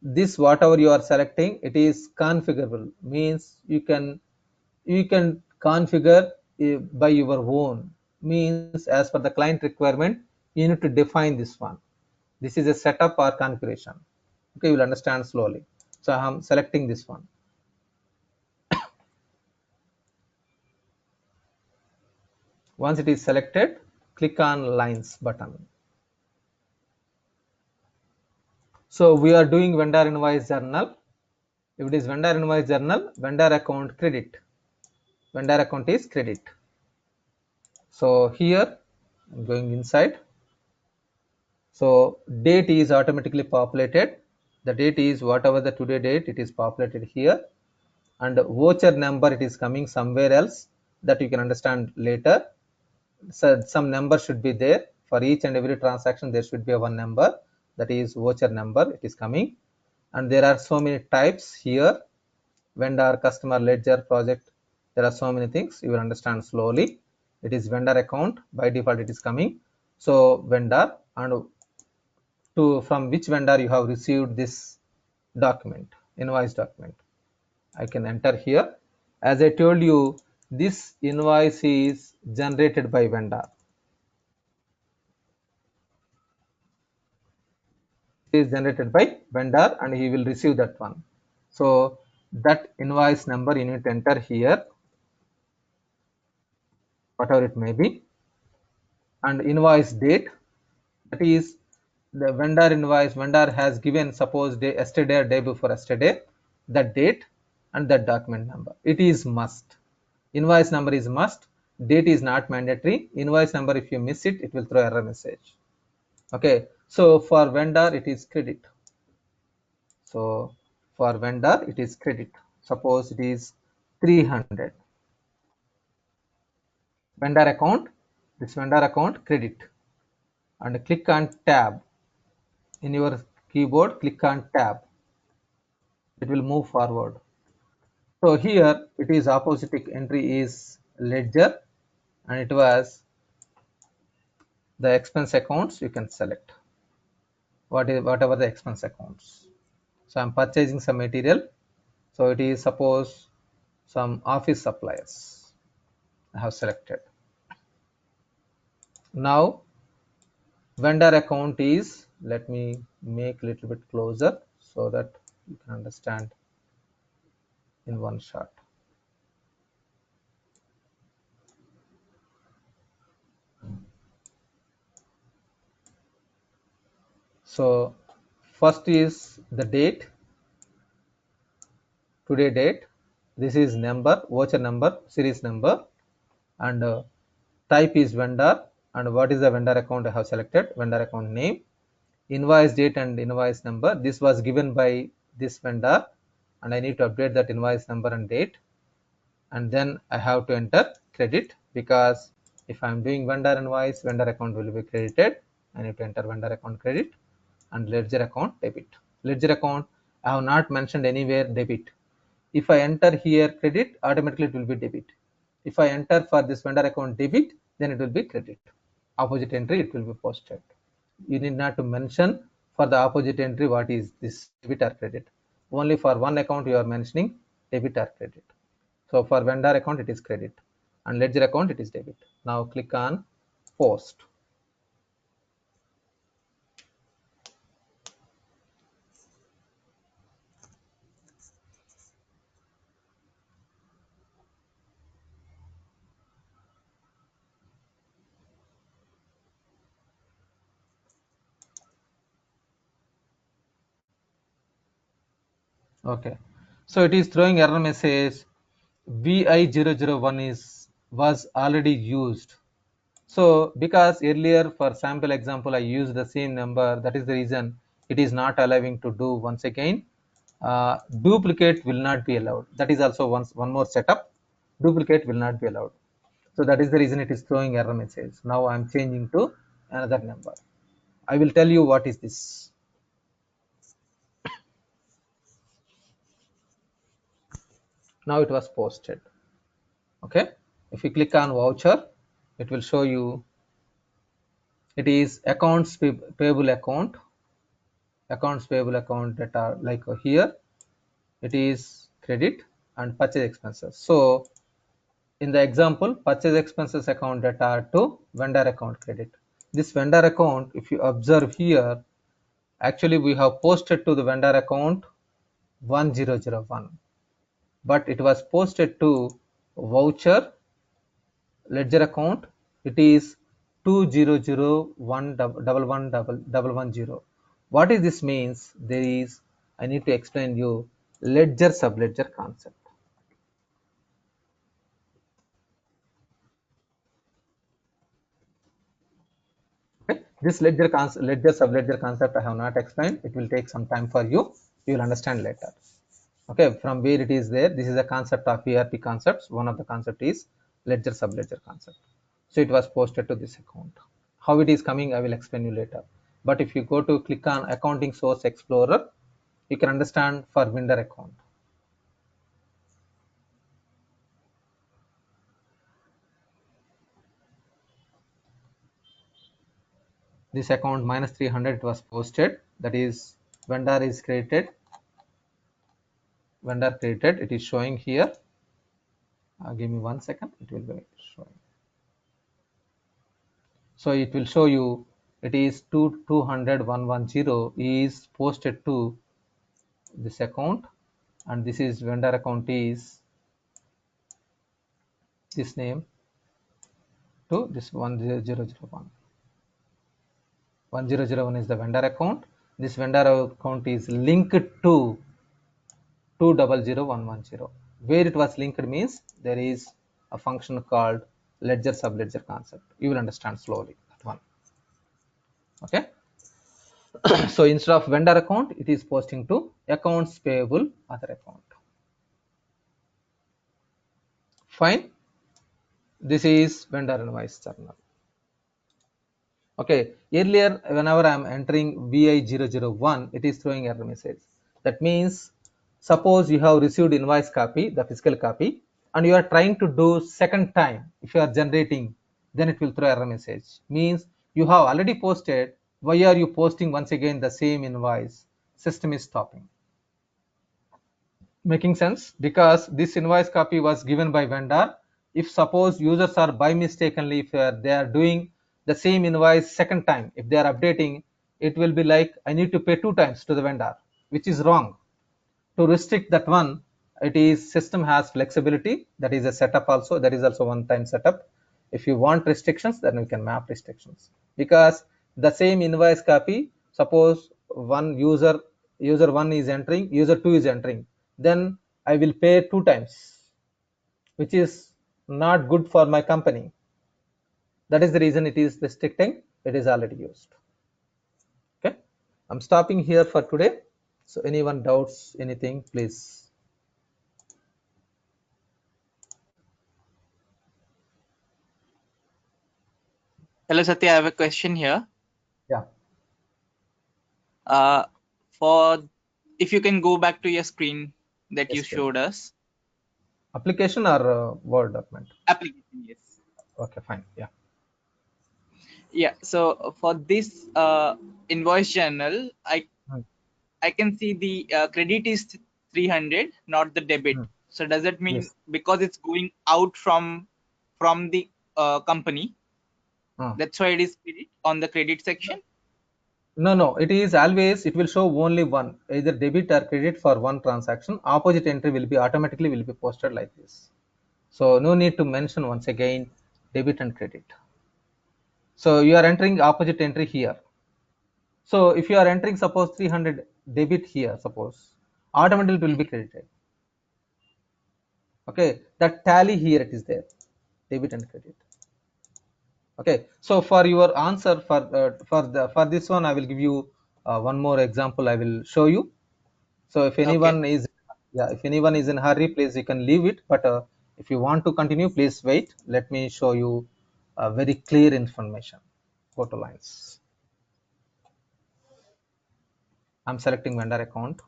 This whatever you are selecting, it is configurable. Means you can configure by your own. Means as per the client requirement, you need to define this one. This is a setup or configuration. Okay, you will understand slowly. So I am selecting this one. Once it is selected, click on lines button. So we are doing vendor invoice journal. If it is vendor invoice journal, vendor account credit. Vendor account is credit. So here I'm going inside. So date is automatically populated. The date is whatever the today date, it is populated here. And voucher number, it is coming somewhere else, that you can understand later. So some number should be there for each and every transaction. There should be a one number, that is voucher number, it is coming. And there are so many types here: vendor, customer, ledger, project. There are so many things, you will understand slowly. It is vendor account, by default it is coming. So vendor, and to from which vendor you have received this document, invoice document, I can enter here. As I told you, this invoice is generated by vendor. It is generated by vendor and he will receive that one. So that invoice number you need to enter here, whatever it may be, and invoice date, that is the vendor invoice. Vendor has given, suppose day yesterday or day before yesterday, that date and that document number. It is must. Invoice number is must. Date is not mandatory. Invoice number, if you miss it, it will throw error message. Okay, so for vendor it is credit. So for vendor it is credit. Suppose it is 300. Vendor account, this vendor account credit, and click on tab. In your keyboard, click on tab. It will move forward. So here it is opposite entry is ledger, and it was the expense accounts. You can select whatever the expense accounts. So I'm purchasing some material. So it is, suppose, some office supplies. I have selected. Now vendor account is, let me make a little bit closer so that you can understand in one shot. So first is the date, today date. This is number, voucher number, series number, and type is vendor, and what is the vendor account I have selected, vendor account name, invoice date and invoice number. This was given by this vendor and I need to update that invoice number and date. And then I have to enter credit, because if I'm doing vendor invoice, vendor account will be credited. I need to enter vendor account credit, and ledger account debit. Ledger account, I have not mentioned anywhere debit. If I enter here credit, automatically it will be debit. If I enter for this vendor account debit, then it will be credit. Opposite entry it will be posted. You need not to mention for the opposite entry what is this debit or credit. Only for one account you are mentioning debit or credit. So for vendor account it is credit, and ledger account it is debit. Now click on post. Okay, so it is throwing error message VI001 was already used. So because earlier for sample example I used the same number, that is the reason it is not allowing to do once again. Duplicate will not be allowed. That is also one more setup. Duplicate will not be allowed. So that is the reason it is throwing error message. Now I am changing to another number. I will tell you what is this. Now it was posted. Okay, if you click on voucher, it will show you it is accounts payable account, accounts payable account that are like here it is credit and purchase expenses. So in the example, purchase expenses account that are to vendor account credit. This vendor account, if you observe here, Actually we have posted to the vendor account 1001, but it was posted to voucher ledger account. It is 200111110. What is this means? There is, I need to explain you ledger subledger concept. Okay, this ledger subledger concept I have not explained. It will take some time for you. You will understand later. Okay, from where it is there, this is a concept of ERP concepts. One of the concept is ledger subledger concept. So it was posted to this account. How it is coming, I will explain you later. But if you go to click on accounting source explorer, you can understand for vendor account. This account minus 300 was posted, that is vendor is created, vendor created. It is showing here. Give me 1 second, it will be showing. So it will show you it is 200,110 is posted to this account, and this is vendor account is this name to this 1001. 1001 is the vendor account. This vendor account is linked to 200110. Where it was linked means there is a function called ledger subledger concept. You will understand slowly that one. Okay. So instead of vendor account, it is posting to accounts payable other account. Fine. This is vendor invoice journal. Okay, earlier whenever I am entering VI001, it is throwing error message. That means suppose you have received invoice copy, the physical copy, and you are trying to do second time. If you are generating, then it will throw error message. Means you have already posted, why are you posting once again the same invoice? System is stopping. Making sense? Because this invoice copy was given by vendor. If suppose users are by mistakenly, if they are doing the same invoice second time, if they are updating, it will be like I need to pay 2 times to the vendor, which is wrong. To restrict that one, it is system has flexibility. That is a setup also. That is also one time setup. If you want restrictions, then we can map restrictions. Because the same invoice copy, suppose one user 1 is entering, user 2 is entering, then I will pay 2 times, which is not good for my company. That is the reason it is restricting. It is already used. Okay, I'm stopping here for today. So anyone doubts anything, please. Hello, Satya. I have a question here. Yeah. Uh, for if you can go back to your screen that you Yes, showed us. Application or Word document? Application, yes. Okay, fine. Yeah. Yeah. So for this invoice journal, I can see the credit is 300, not the debit. So does that mean Yes. because it's going out from the company, that's why it is credit on the credit section? No, it is always, it will show only one, either debit or credit for one transaction. Opposite entry will be automatically will be posted like this. So no need to mention once again debit and credit. So you are entering opposite entry here. So if you are entering suppose 300 debit here, suppose automatically it will be credited. Okay, that tally here it is there, debit and credit. Okay, so for your answer for this one, I will give you one more example. I will show you. So if anyone is if anyone is in hurry, please you can leave it. But if you want to continue, please wait. Let me show you very clear information. Go to lines. I'm selecting vendor account.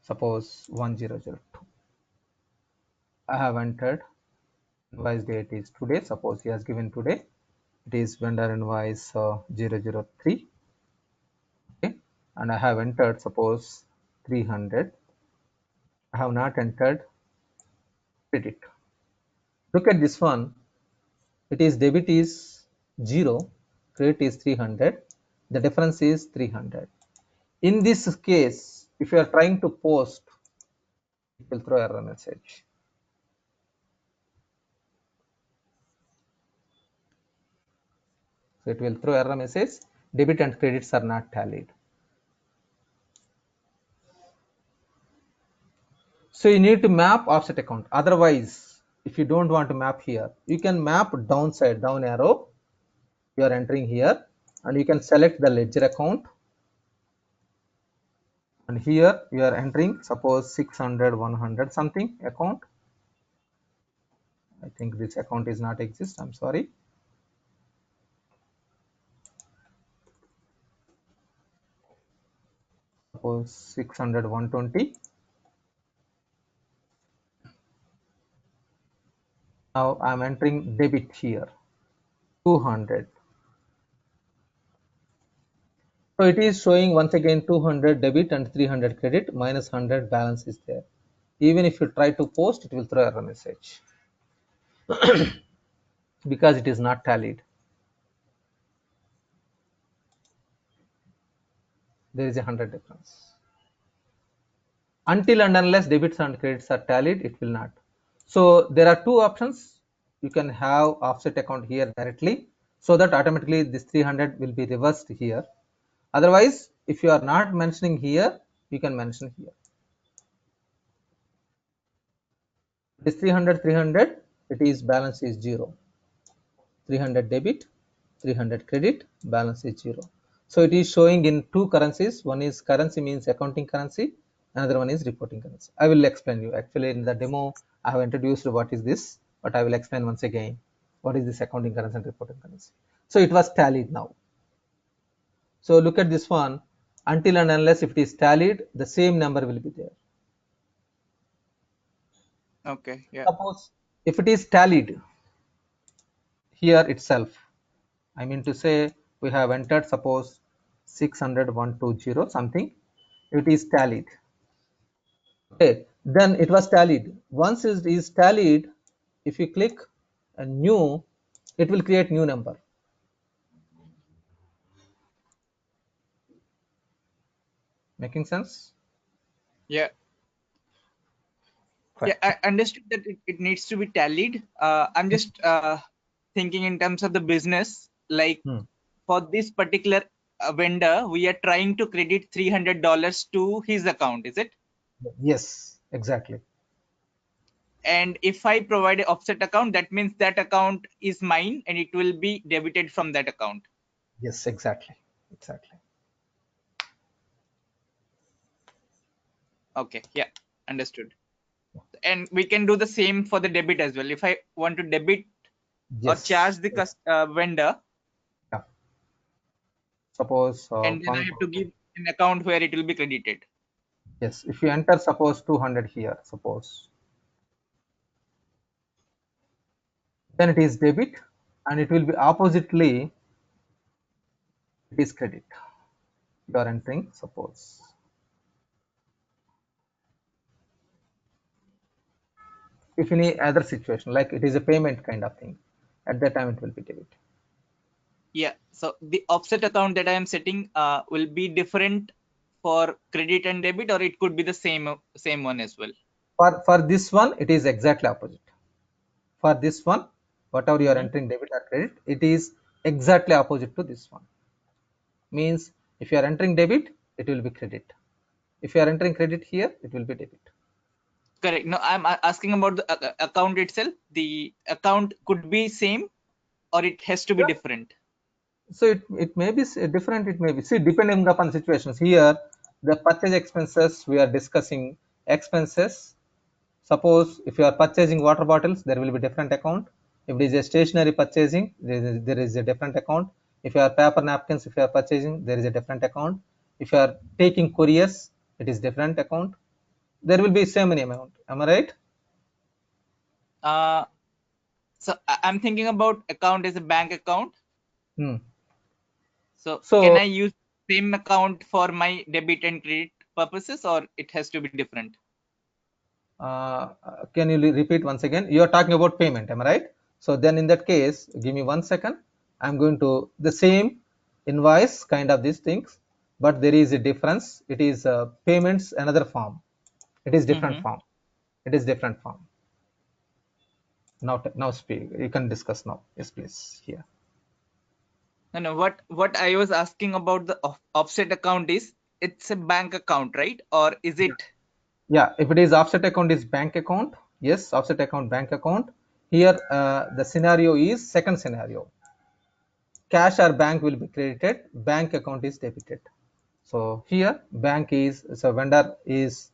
Suppose 1002. I have entered invoice date is today. Suppose he has given today. It is vendor invoice 003. Okay, and I have entered suppose 300. I have not entered credit. Look at this one. It is debit is 0, credit is 300. The difference is 300. In this case, if you are trying to post, it will throw error message. So it will throw error message, debit and credits are not tallied. So you need to map offset account. Otherwise, if you don't want to map here, you can map downside, down arrow. You are entering here and you can select the ledger account. And here you are entering, suppose 600, 100 something account. I think this account is not exist. I'm sorry. Suppose 600, 120. Now I'm entering debit here, 200. So it is showing once again 200 debit and 300 credit, minus 100 balance is there. Even if you try to post, it will throw error message because it is not tallied. There is a 100 difference. Until and unless debits and credits are tallied, it will not. So there are two options. You can have offset account here directly, so that automatically this 300 will be reversed here. Otherwise, if you are not mentioning here, you can mention here. This 300, 300, it is balance is 0. 300 debit, 300 credit, balance is 0. So it is showing in two currencies. One is currency means accounting currency, another one is reporting currency. I will explain you. Actually, in the demo, I have introduced what is this, but I will explain once again what is this accounting currency and reporting currency. So it was tallied now. So look at this one. Until and unless if it is tallied, the same number will be there. Okay. Yeah. Suppose if it is tallied here itself, I mean to say we have entered suppose 600, 120 something, it is tallied. Okay, then it was tallied. Once it is tallied, if you click a new, it will create new number. Making sense? Yeah. Fine. Yeah, I understood that it needs to be tallied. I'm just thinking in terms of the business, like for this particular vendor, we are trying to credit $300 to his account, is it? Yes, exactly. And if I provide an offset account, that means that account is mine and it will be debited from that account. Yes, exactly. Exactly. Okay, yeah, understood. And we can do the same for the debit as well. If I want to debit or charge Yes. the vendor, Yeah. Suppose and then I have to give an account where it will be credited. yes, if you enter suppose 200 here, suppose, then it is debit and it will be oppositely, it is credit. You are entering suppose. If any other situation, like it is a payment kind of thing, at that time it will be debit. Yeah, so the offset account that I am setting will be different for credit and debit, or it could be the same one as well. For this one, it is exactly opposite. For this one, whatever you are entering debit or credit, it is exactly opposite to this one. Means if you are entering debit, it will be credit. If you are entering credit here, it will be debit. Correct. No, I'm asking about the account itself. The account could be same, or it has to be different. So it may be different, it may be, see, depending upon situations. Here the purchase expenses we are discussing expenses. Suppose if you are purchasing water bottles, there will be different account. If it is a stationary purchasing, there is a different account. If you are paper napkins, if you are purchasing, there is a different account. If you are taking couriers, it is different account. There will be same many amount. Am I right? So I'm thinking about account as a bank account. Hmm. So can So I use same account for my debit and credit purposes, or it has to be different? can you repeat once again? You are talking about payment, am I right? So then in that case, give me 1 second. I'm going to the same. invoice, kind of these things, but there is a difference. It is payments another form. It is different form. It is different form. Now speak. You can discuss now. Yes, please. Here. No. What I was asking about the offset account is it's a bank account, right? Or is it? Yeah, if it is offset account is bank account. Yes, offset account bank account. Here the scenario is second scenario. Cash or bank will be credited. Bank account is debited. So here vendor is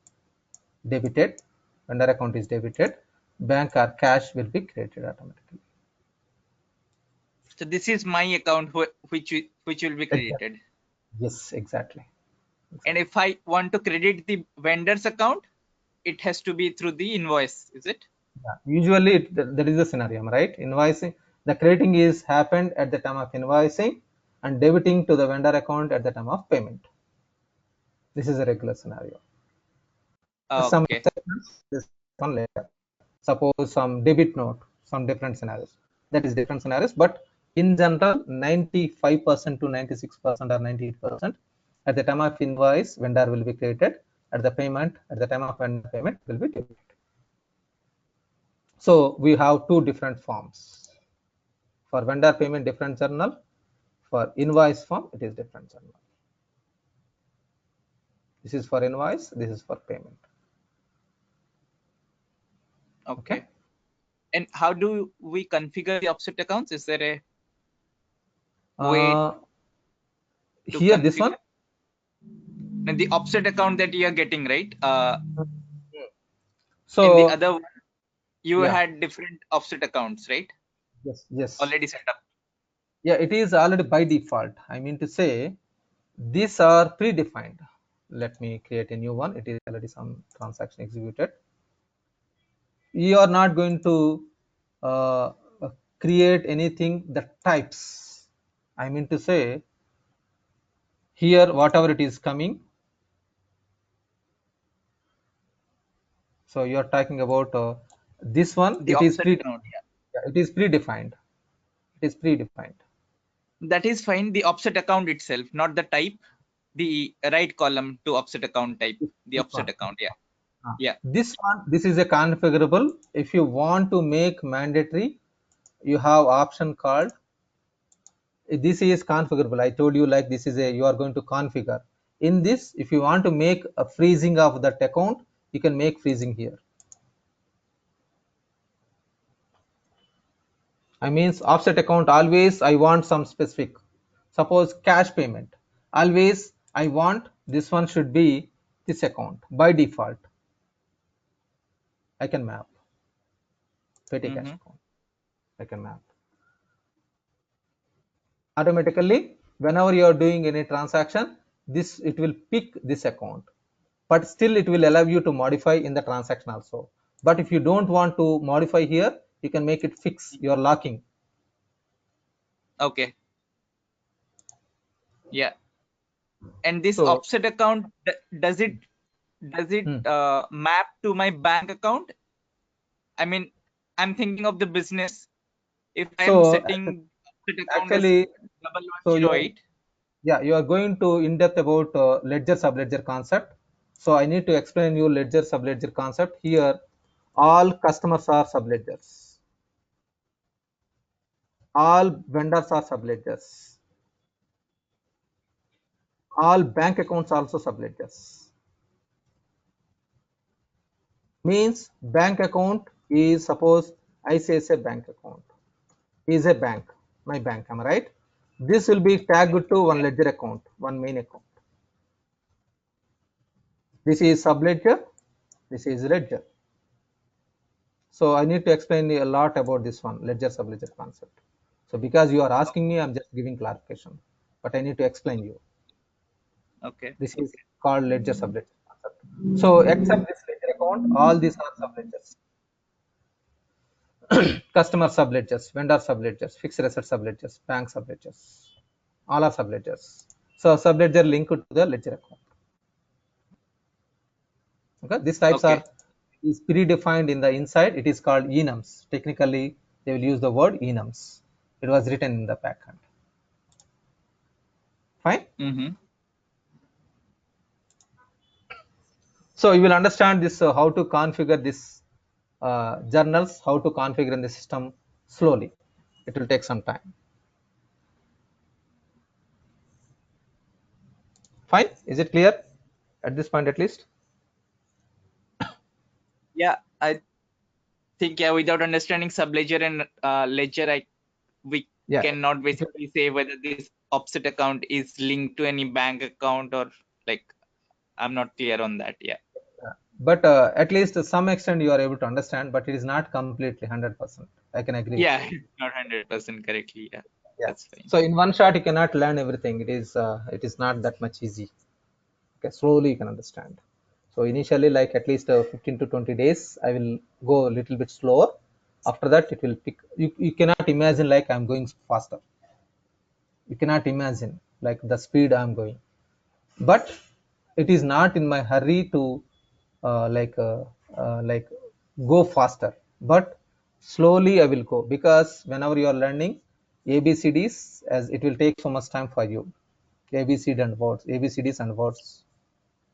debited. Vendor account is debited. Bank or cash will be credited automatically. So this is my account which will be Exactly. credited. Yes, exactly. And if I want to credit the vendor's account, it has to be through the invoice, is it? Yeah. Usually that is the scenario, right? Invoicing, the crediting is happened at the time of invoicing and debiting to the vendor account at the time of payment. This is a regular scenario. Some Okay. exceptions, this one later. Suppose some debit note, some different scenarios. That is different scenarios, but in general, 95% to 96% or 98% at the time of invoice, vendor will be credited. At the time of vendor payment will be debited. So we have two different forms. For vendor payment, different journal. For invoice form, it is different journal. This is for invoice, this is for payment. Okay. And how do we configure the offset accounts? Is there a way to Here, configure? this one? And the offset account that you are getting, right? So in the other one, you yeah. had different offset accounts, right? Yes. Already set up. Yeah, it is already by default. I mean to say, these are predefined. Let me create a new one. It is already some transaction executed. You are not going to uh, create anything that types. I mean to say, here whatever it is coming. So you are talking about this one. The offset account, it is predefined. It is predefined. That is fine. The offset account itself, not the type. The right column to offset account type. The offset account, yeah. Yeah. This is a configurable. If you want to make mandatory, you have option called this is configurable. I told you like this is a you are going to configure. In this, if you want to make a freezing of that account, you can make freezing here. I means offset account always I want some specific. Suppose cash payment. Always I want this one should be this account by default. I can map petty cash account. I can map. Automatically, whenever you are doing any transaction, it will pick this account, but still it will allow you to modify in the transaction also. But if you don't want to modify here, you can make it fix your locking. Okay. Yeah. And this offset account, does it map to my bank account? I mean, I'm thinking of the business. If I'm setting offset account as Actually, 1108. Yeah, you are going to in depth about ledger subledger concept. So I need to explain you ledger subledger concept. Here, all customers are subledgers. All vendors are subledgers. All bank accounts also subledgers. Means bank account is suppose ICICI bank account is a bank, my bank, am I right? This will be tagged to one ledger account, one main account. This is subledger, this is ledger. So I need to explain a lot about this one, ledger subledger concept. So because you are asking me, I'm just giving clarification, but I need to explain you. Okay. This is called ledger subledger concept. So except this ledger account, all these are subledgers. Customer subledgers, vendor subledgers, fixed asset subledgers, bank subledgers, all are subledgers. So subledger linked to the ledger account. Okay, these types is predefined in the inside. It is called enums. Technically, they will use the word enums. It was written in the backend. Fine. Mm-hmm. So you will understand this how to configure this journals, how to configure in the system slowly. It will take some time. Fine. Is it clear at this point at least? Yeah, I think without understanding subledger and ledger, we Yeah. cannot basically say whether this offset account is linked to any bank account or like I'm not clear on that. Yeah. But at least to some extent you are able to understand, but it is not completely 100%. I can agree with Yeah, you. not 100% correctly. Yeah, Yeah. that's fine. So in one shot you cannot learn everything. It is not that much easy. Okay, slowly you can understand. So initially, like at least 15 to 20 days, I will go a little bit slower. After that, it will pick. You cannot imagine like I'm going faster. You cannot imagine like the speed I'm going. But it is not in my hurry to uh, like uh, like go faster. But slowly I will go because whenever you are learning ABCDs, as it will take so much time for you. ABCD and words, ABCDs and words.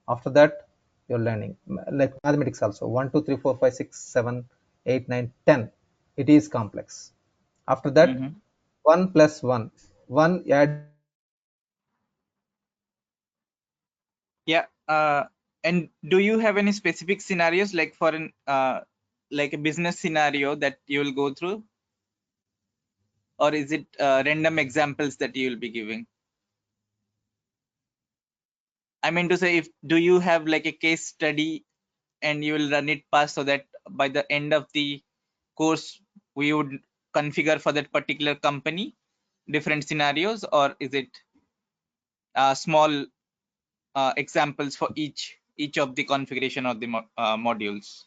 After that you're learning like mathematics also 1 2 3 4 5 6 7 8 9 10. It is complex. After that Mm-hmm. 1 plus 1 1 add. Yeah. And do you have any specific scenarios like for an like a business scenario that you will go through, or is it random examples that you will be giving? I mean to say, if do you have like a case study and you will run it past so that by the end of the course we would configure for that particular company different scenarios, or is it small examples for each of the configuration of the modules?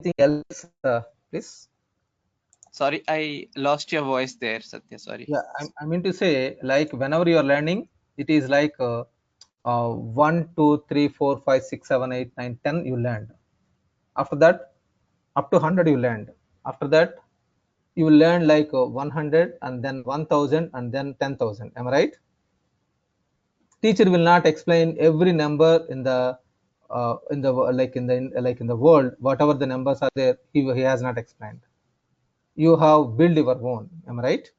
Anything else please? Sorry, I lost your voice there, Satya. Sorry. Yeah, I mean to say like whenever you are learning it is like 1 2 3 4 5 6 7 8 9 10 you learned. After that up to 100 you learned. After that you will learn like 100 and then 1000 and then 10,000. Am I right? Teacher will not explain every number in the like in the world. Whatever the numbers are there, he has not explained. You have built your own. Am I right?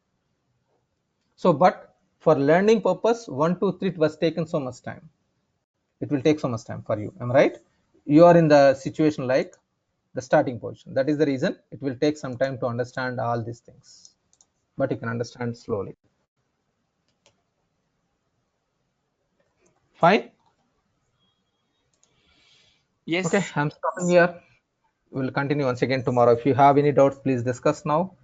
So but for learning purpose 1 2 3 it was taken so much time. It will take so much time for you. Am I right? You are in the situation like the starting position. That is the reason it will take some time to understand all these things, but you can understand slowly. Fine. Okay, Yes. I'm stopping here. We'll continue once again tomorrow. If you have any doubts, please discuss now.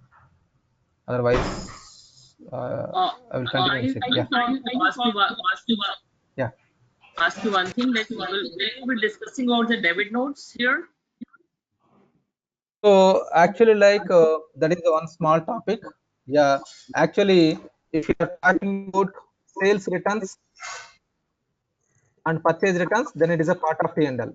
Otherwise, I will continue once again. I Yeah, just want to yeah. ask you one thing. Like, will you be discussing about the debit notes here? So actually, like that is the one small topic. Yeah, actually, if you are talking about sales returns and purchase returns, then it is a part of P&L.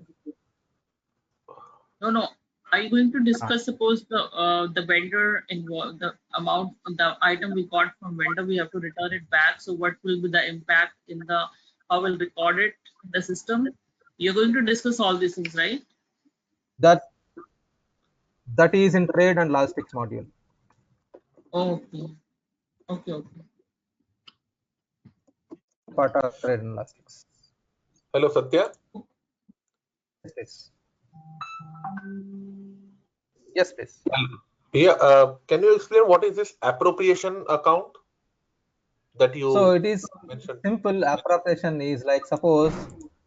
No, no. Are you going to Ah, discuss? Suppose the vendor involved, the amount, the item we got from vendor, we have to return it back. So what will be the impact in the how will record it in the system? You're going to discuss all these things, right? that that is in trade and logistics module. Okay, okay, okay. Part of trade and logistics. Hello, Satya. Yes, please. Yes, please. Yeah, can you explain what is this appropriation account that So you it is mentioned? simple appropriation is like suppose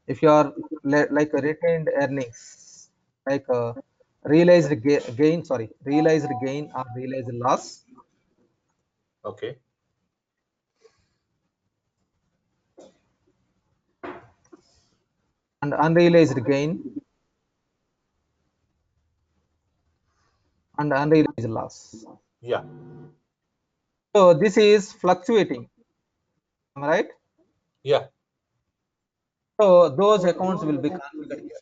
if you are like a retained earnings like realized gain, sorry, realized gain or realized loss Okay. and unrealized gain and unrealized loss. Yeah. So this is fluctuating, am I right? Yeah. So those accounts will be configured here.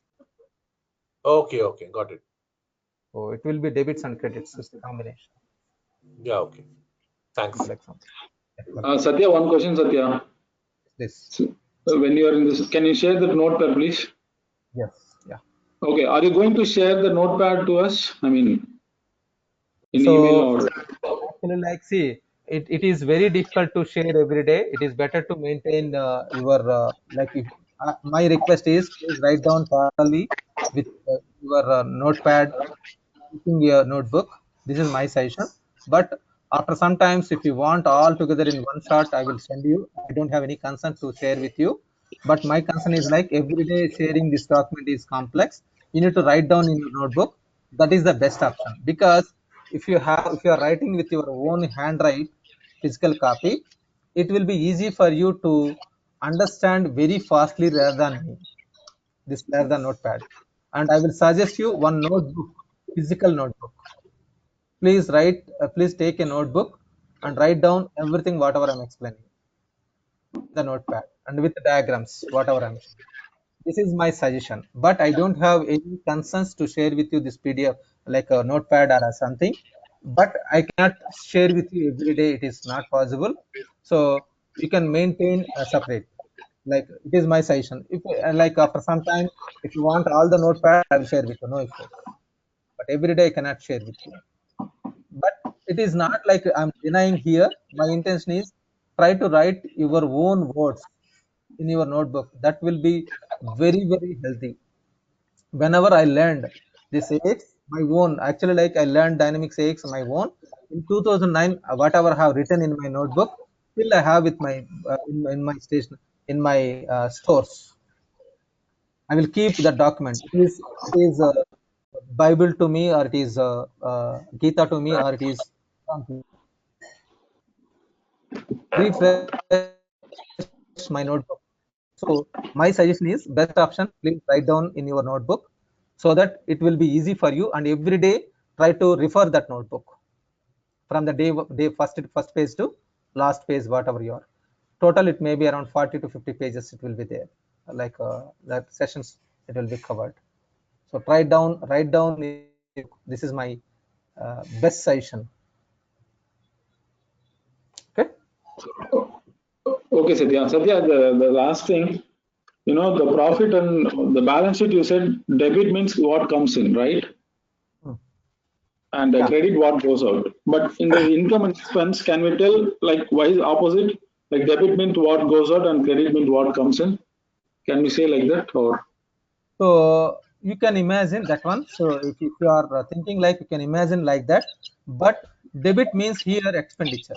Okay, got it. So it will be debits and credits. It's a combination. Yeah, okay. Thanks. Simple example. Yeah, welcome. Satya, one question, Satya. This. So, when you are in this, can you share the notepad, please? Yes. Yeah. Okay. Are you going to share the notepad to us? I mean, in email So or? actually, like, see, it is very difficult to share every day. It is better to maintain your like. If, my request is please write down thoroughly with your notepad, using your notebook. This is my suggestion. But after sometimes, if you want all together in one shot, I will send you. I don't have any concern to share with you. But my concern is like every day sharing this document is complex. You need to write down in your notebook. That is the best option because if you are writing with your own handwrite physical copy, it will be easy for you to understand very fastly rather than me. This rather than notepad. And I will suggest you one notebook, physical notebook. Please take a notebook and write down everything whatever I'm explaining, the notepad, and with the diagrams, whatever I'm showing. This is my suggestion, but I don't have any concerns to share with you this PDF like a notepad or something. But I cannot share with you every day. It is not possible. So you can maintain a separate. Like it is my suggestion. If like after some time, if you want all the notepad, I will share with you. No issues. But every day I cannot share with you. But it is not like I'm denying here. My intention is try to write your own words in your notebook. That will be very healthy. Whenever I learned this AX my own, actually like I learned dynamics AX my own in 2009. Whatever I have written in my notebook still I have with my in my station in my stores. I will keep the document. It is Bible to me, or it is Gita to me, or it is refresh my notebook. So my suggestion is best option. Please write down in your notebook so that it will be easy for you. And every day try to refer that notebook from the day first page to last page, whatever you are. Total it may be around 40 to 50 pages. It will be there, like that sessions it will be covered. So write down. This is my best suggestion. Okay. Okay, Satya. Satya, the last thing, the profit and the balance sheet, you said debit means what comes in, right? Hmm. And Yeah. credit what goes out. But in the income and expense, can we tell like why is opposite? Like debit means what goes out and credit means what comes in. Can we say like that or? So you can imagine that one. So if you are thinking like you can imagine like that, but debit means here expenditure.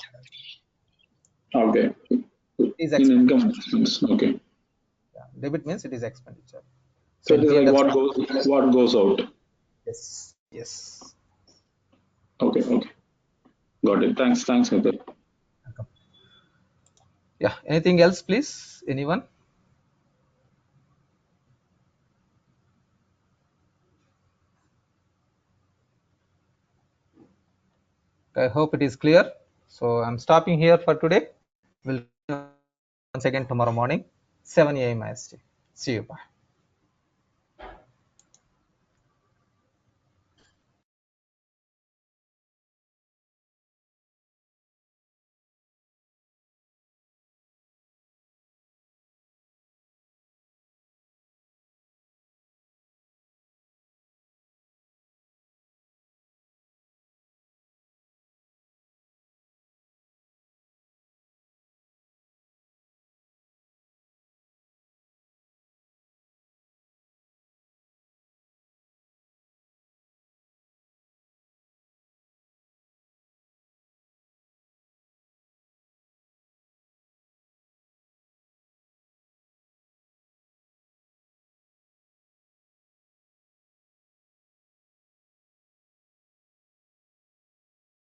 Okay. It is In income expenditure. and expense. Okay. Yeah. Debit means it is expenditure. So So it in is like P&L. what goes out. Yes. Yes. Okay. Okay. Got it. Thanks. Thanks, Satya. Yeah. Anything else, please? Anyone? I hope it is clear. So I'm stopping here for today. We'll once again tomorrow morning, 7 a.m. IST. See you. Bye.